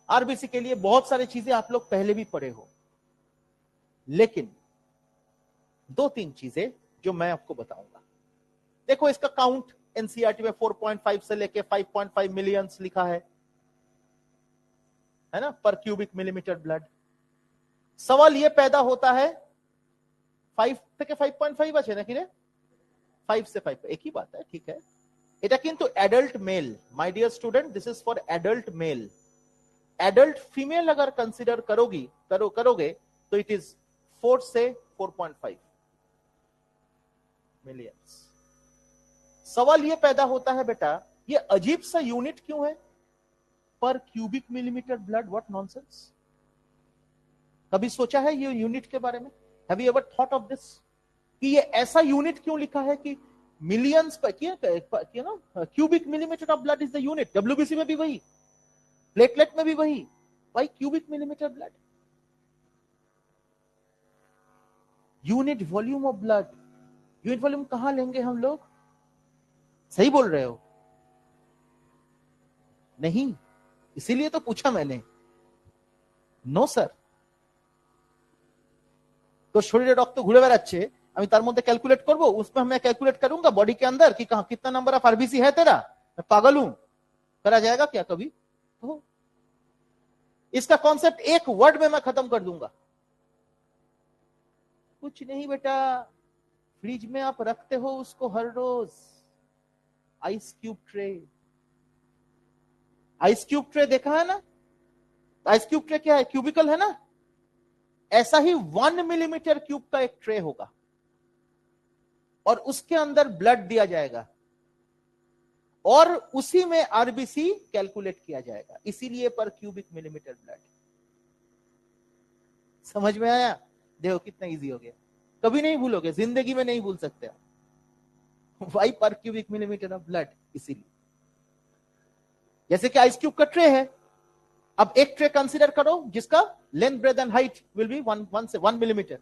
RBC के लिए बहुत सारी चीजें आप लोग पहले भी पढ़े हो, लेकिन 2-3 चीजें जो मैं आपको बताऊंगा। देखो, इसका काउंट एनसीईआरटी में 4.5 से लेके 5.5 मिलियंस लिखा है ना, पर क्यूबिक मिलीमीटर ब्लड। सवाल ये पैदा होता है 5 থেকে 5.5 আছে নাকি রে? 5 से 5 एक ही बात है, ठीक है। এটা কিন্তু adult male, my dear student, this is for adult male. Adult female अगर कंसीडर करोगे तो इट इज 4 से 4.5 मिलियंस। सवाल ये पैदा होता है बेटा, ये अजीब सा यूनिट क्यों है, पर cubic millimetre blood? What nonsense. कभी सोचा है ये यूनिट के बारे में? Have you ever thought of this कि ये ऐसा यूनिट क्यों लिखा है कि मिलियंस पर किया ना, cubic millimetre of blood is the unit. WBC में भी वही, प्लेटलेट में भी वही, भाई cubic millimetre blood, unit volume of blood. Unit volume कहां लेंगे हम लोग? सही बोल रहे हो? नहीं, इसीलिए तो पूछा मैंने। No sir. तो শরীরে রক্ত ঘুরে বেড়াচ্ছে, আমি তার মধ্যে ক্যালকুলেট করব, उसमें मैं कैलकुलेट करूंगा बॉडी के अंदर कि कहां कितना नंबर ऑफ आरबीसी है तेरा? मैं पागल हूं? करा जाएगा क्या कभी? तो इसका कॉन्सेप्ट एक वर्ड में मैं खत्म कर दूंगा। कुछ नहीं बेटा, फ्रिज में आप रखते हो उसको हर रोज, ice cube tray. Ice cube tray देखा है ना? आइस क्यूब ट्रे क्या है? क्यूबिकल है ना? ऐसा ही 1 मिलीमीटर क्यूब का एक ट्रे होगा और उसके अंदर ब्लड दिया जाएगा और उसी में आरबीसी कैलकुलेट किया जाएगा, इसीलिए पर क्यूबिक मिलीमीटर ब्लड। समझ में आया? देखो कितना इजी हो गया, कभी नहीं भूलोगे, जिंदगी में नहीं भूल सकते आप। वाई पर क्यूबिक मिलीमीटर ऑफ ब्लड, इसीलिए। जैसे कि आइस क्यूब का ट्रे है, अब एक ट्रे कंसीडर करो जिसका length breadth and height will be 1 millimetre,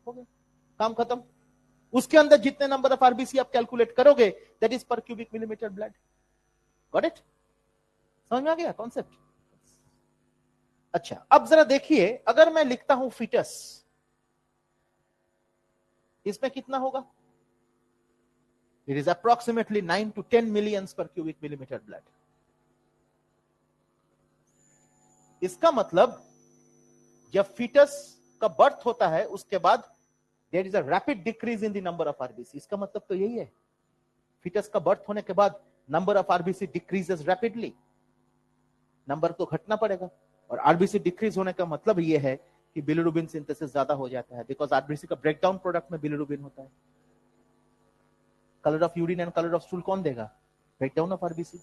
हो गया, काम खत्म। उसके अंदर जितने नंबर ऑफ आरबीसी आप कैलकुलेट करोगे, दैट इज पर cubic millimetre blood. Got it? समझ में आ गया कॉन्सेप्ट? अच्छा, अब जरा देखिए, अगर मैं लिखता हूं फीटस, इसमें कितना होगा? It is approximately 9 to 10 millions पर क्यूबिक मिलीमीटर ब्लड। इसका मतलब जब फीटस का बर्थ होता है उसके बाद there is a rapid decrease in the number of RBC. इसका मतलब तो यही है, फीटस का बर्थ होने के बाद number of RBC decreases rapidly, number तो घटना पड़ेगा। और आरबीसी डिक्रीज होने का मतलब ये है कि बिलिरुबिन सिंथेसिस ज्यादा हो जाता है, बिकॉज आरबीसी का ब्रेकडाउन प्रोडक्ट में बिलिरुबिन होता है। Colour of urine and colour of stool कौन देगा? ब्रेकडाउन ऑफ आरबीसी,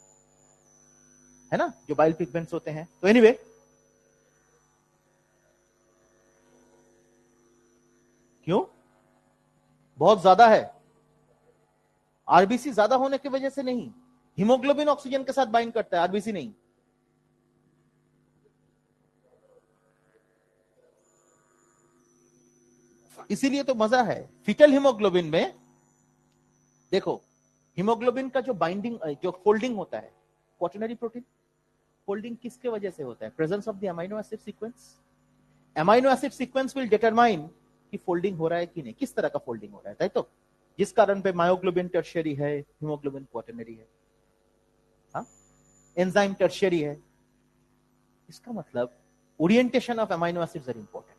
है ना, जो बाइल पिगमेंट्स होते हैं। तो एनीवे, क्यों? बहुत ज्यादा है। आरबीसी ज्यादा होने की वजह से नहीं, हीमोग्लोबिन ऑक्सीजन के साथ बाइंड करता है, आरबीसी नहीं। इसीलिए तो मजा है फीटल हीमोग्लोबिन में। देखो, हीमोग्लोबिन का जो बाइंडिंग, जो फोल्डिंग होता है, क्वाटरनरी प्रोटीन फोल्डिंग किसके वजह से होता है? Presence of the amino acid sequence. Amino acid sequence will determine कि फोल्डिंग हो रहा है कि नहीं, किस तरह का फोल्डिंग हो रहा है, तो जिस कारण पे मायोग्लोबिन टर्शियरी है, हीमोग्लोबिन क्वाटरनरी है, हाँ, एंजाइम टर्शियरी है। इसका मतलब orientation of amino acids are important.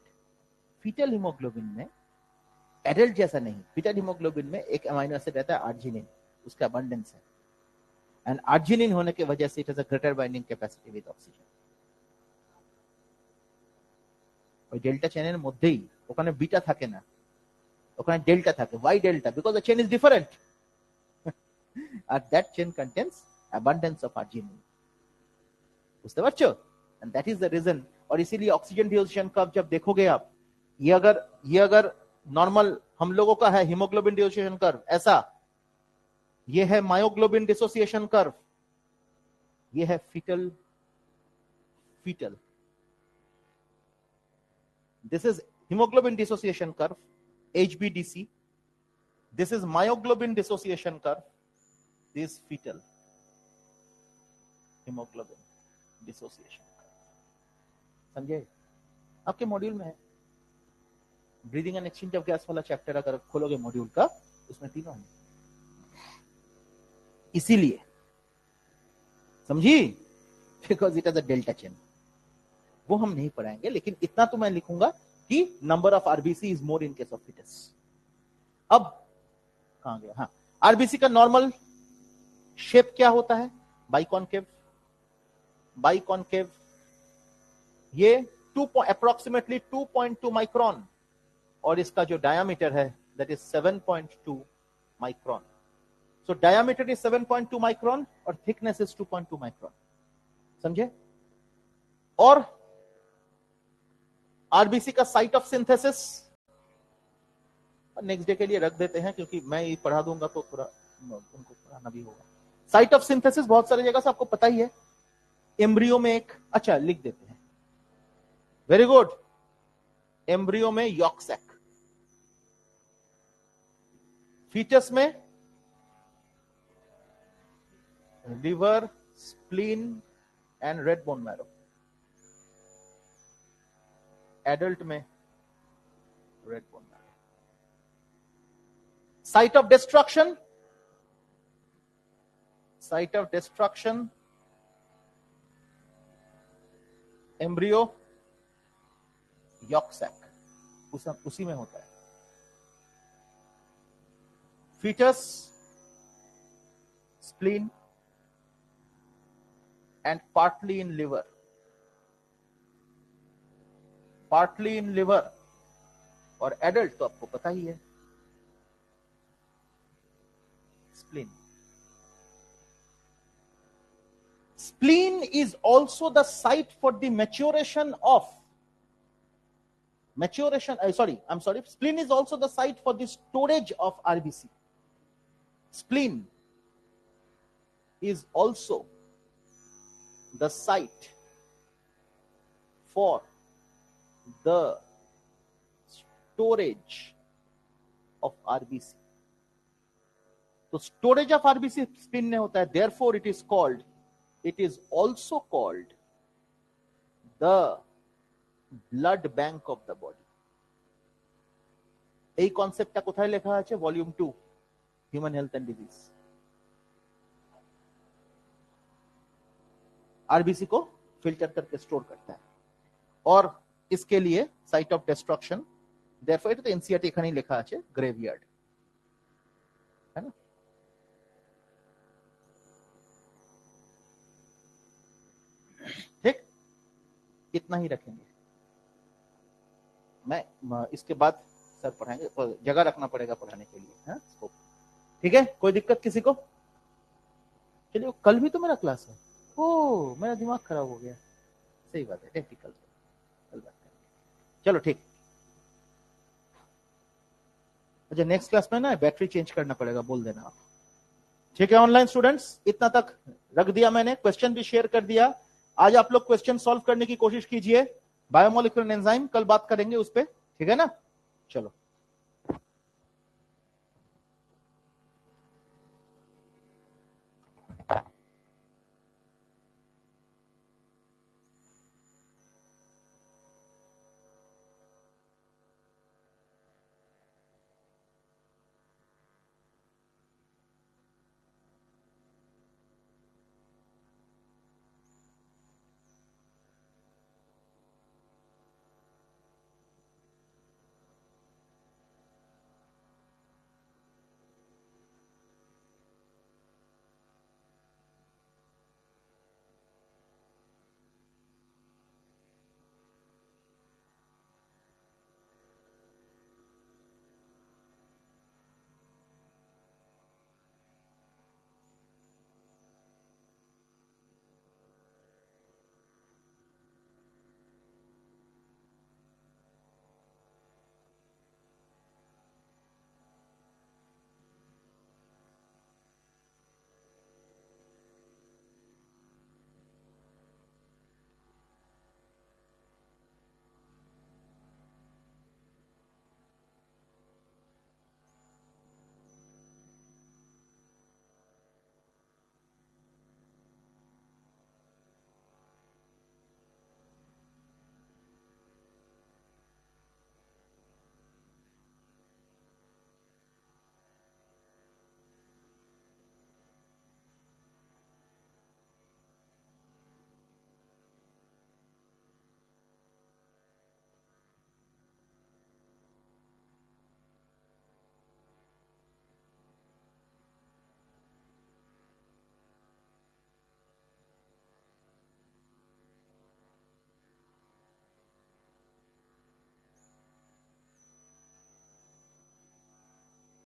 Foetal haemoglobin में, एडल्ट जैसा नहीं, फीटल हीमोग्लोबिन में एक अमीनो एसिड रहता है आर्जिनिन, उसका अबंडेंस है, एंड आर्जिनिन होने की वजह से it has a greater binding capacity with oxygen. ওই ডেল্টা চেনের মধ্যেই ওখানে বিটা থাকে না, ওখানে ডেল্টা থাকে। why delta? because the chain is different and that chain contains abundance of arginine। বুঝতে পারছো? and that is the reason। और इसीलिए ऑक्सीजन डिसोसिएशन कर्व जब देखोगे आप, ये अगर नॉर्मल हम लोगों का है हीमोग्लोबिन डिसोसिएशन कर्व ऐसा, ये है मायोग्लोबिन डिसोसिएशन कर्व, ये है fetal. This is hemoglobin dissociation curve, HBDC. This is myoglobin dissociation curve. This is fetal hemoglobin dissociation curve। समझे? आपके मॉड्यूल में है breathing and exchange of gas वाला चैप्टर, अगर खोलोगे मॉड्यूल का, उसमें तीनों है। इसीलिए समझी? Because it is a delta chain. वो हम नहीं पढ़ाएंगे, लेकिन इतना तो मैं लिखूंगा कि number of RBC is more in case of foetus. अब कहां गया? हाँ, आरबीसी का नॉर्मल शेप क्या होता है? बाइकॉनकेव। ये अप्रोक्सीमेटली 2.2 माइक्रोन, और इसका जो डायामीटर है that is 7.2 micron. So diameter is 7.2 micron और थिकनेस इज 2.2 माइक्रोन। समझे? और आरबीसी का site of synthesis next day के लिए रख देते हैं, क्योंकि मैं ये पढ़ा दूंगा तो थोड़ा उनको पढ़ाना भी होगा। साइट ऑफ सिंथेसिस बहुत सारी जगह से आपको पता ही है। एम्ब्रियो में एक, अच्छा लिख देते हैं, वेरी गुड, एम्ब्रियो में यॉर्क सैक, फीटस में liver, spleen and red bone marrow, adult में red bone marrow. Site of destruction, site of destruction embryo, yolk sac, उसी में होता है। Foetus, spleen and partly in liver, partly in liver, और adult तो आपको पता ही है, spleen. Spleen is also the site for the maturation. Spleen is also the site for the storage of RBC. Spleen is also the site for the storage of RBC. तो storage of RBC spleen में होता है, therefore it is also called the blood bank of the body. এই কনসেপ্টটা কোথায় লেখা আছে? Volume 2, human health and disease. RBC को फिल्टर करके स्टोर करता है, और इसके लिए साइट ऑफ डिस्ट्रक्शन, देयरफॉर এটা তো এনসিআরটি এখানেই লেখা আছে, গ্রেভইয়ার্ড, है ना। ठीक, इतना ही रखेंगे। मैं इसके बाद सर पढ़ाएंगे, जगह रखना पड़ेगा पढ़ाने के लिए, है स्कोप। ठीक है, कोई दिक्कत किसी को? चलिए, कल भी तो मेरा क्लास है। ओ, मेरा दिमाग खराब हो गया। सही बात है, टेक्निकल, कल बात करेंगे। चलो ठीक। अच्छा, नेक्स्ट क्लास में ना बैटरी चेंज करना पड़ेगा, बोल देना आप। ठीक है ऑनलाइन स्टूडेंट्स, इतना तक रख दिया मैंने, क्वेश्चन भी शेयर कर दिया। आज आप लोग क्वेश्चन सॉल्व करने की कोशिश कीजिए। बायोमोलिकुलर एंजाइम कल बात करेंगे उस पर, ठीक है ना। चलो।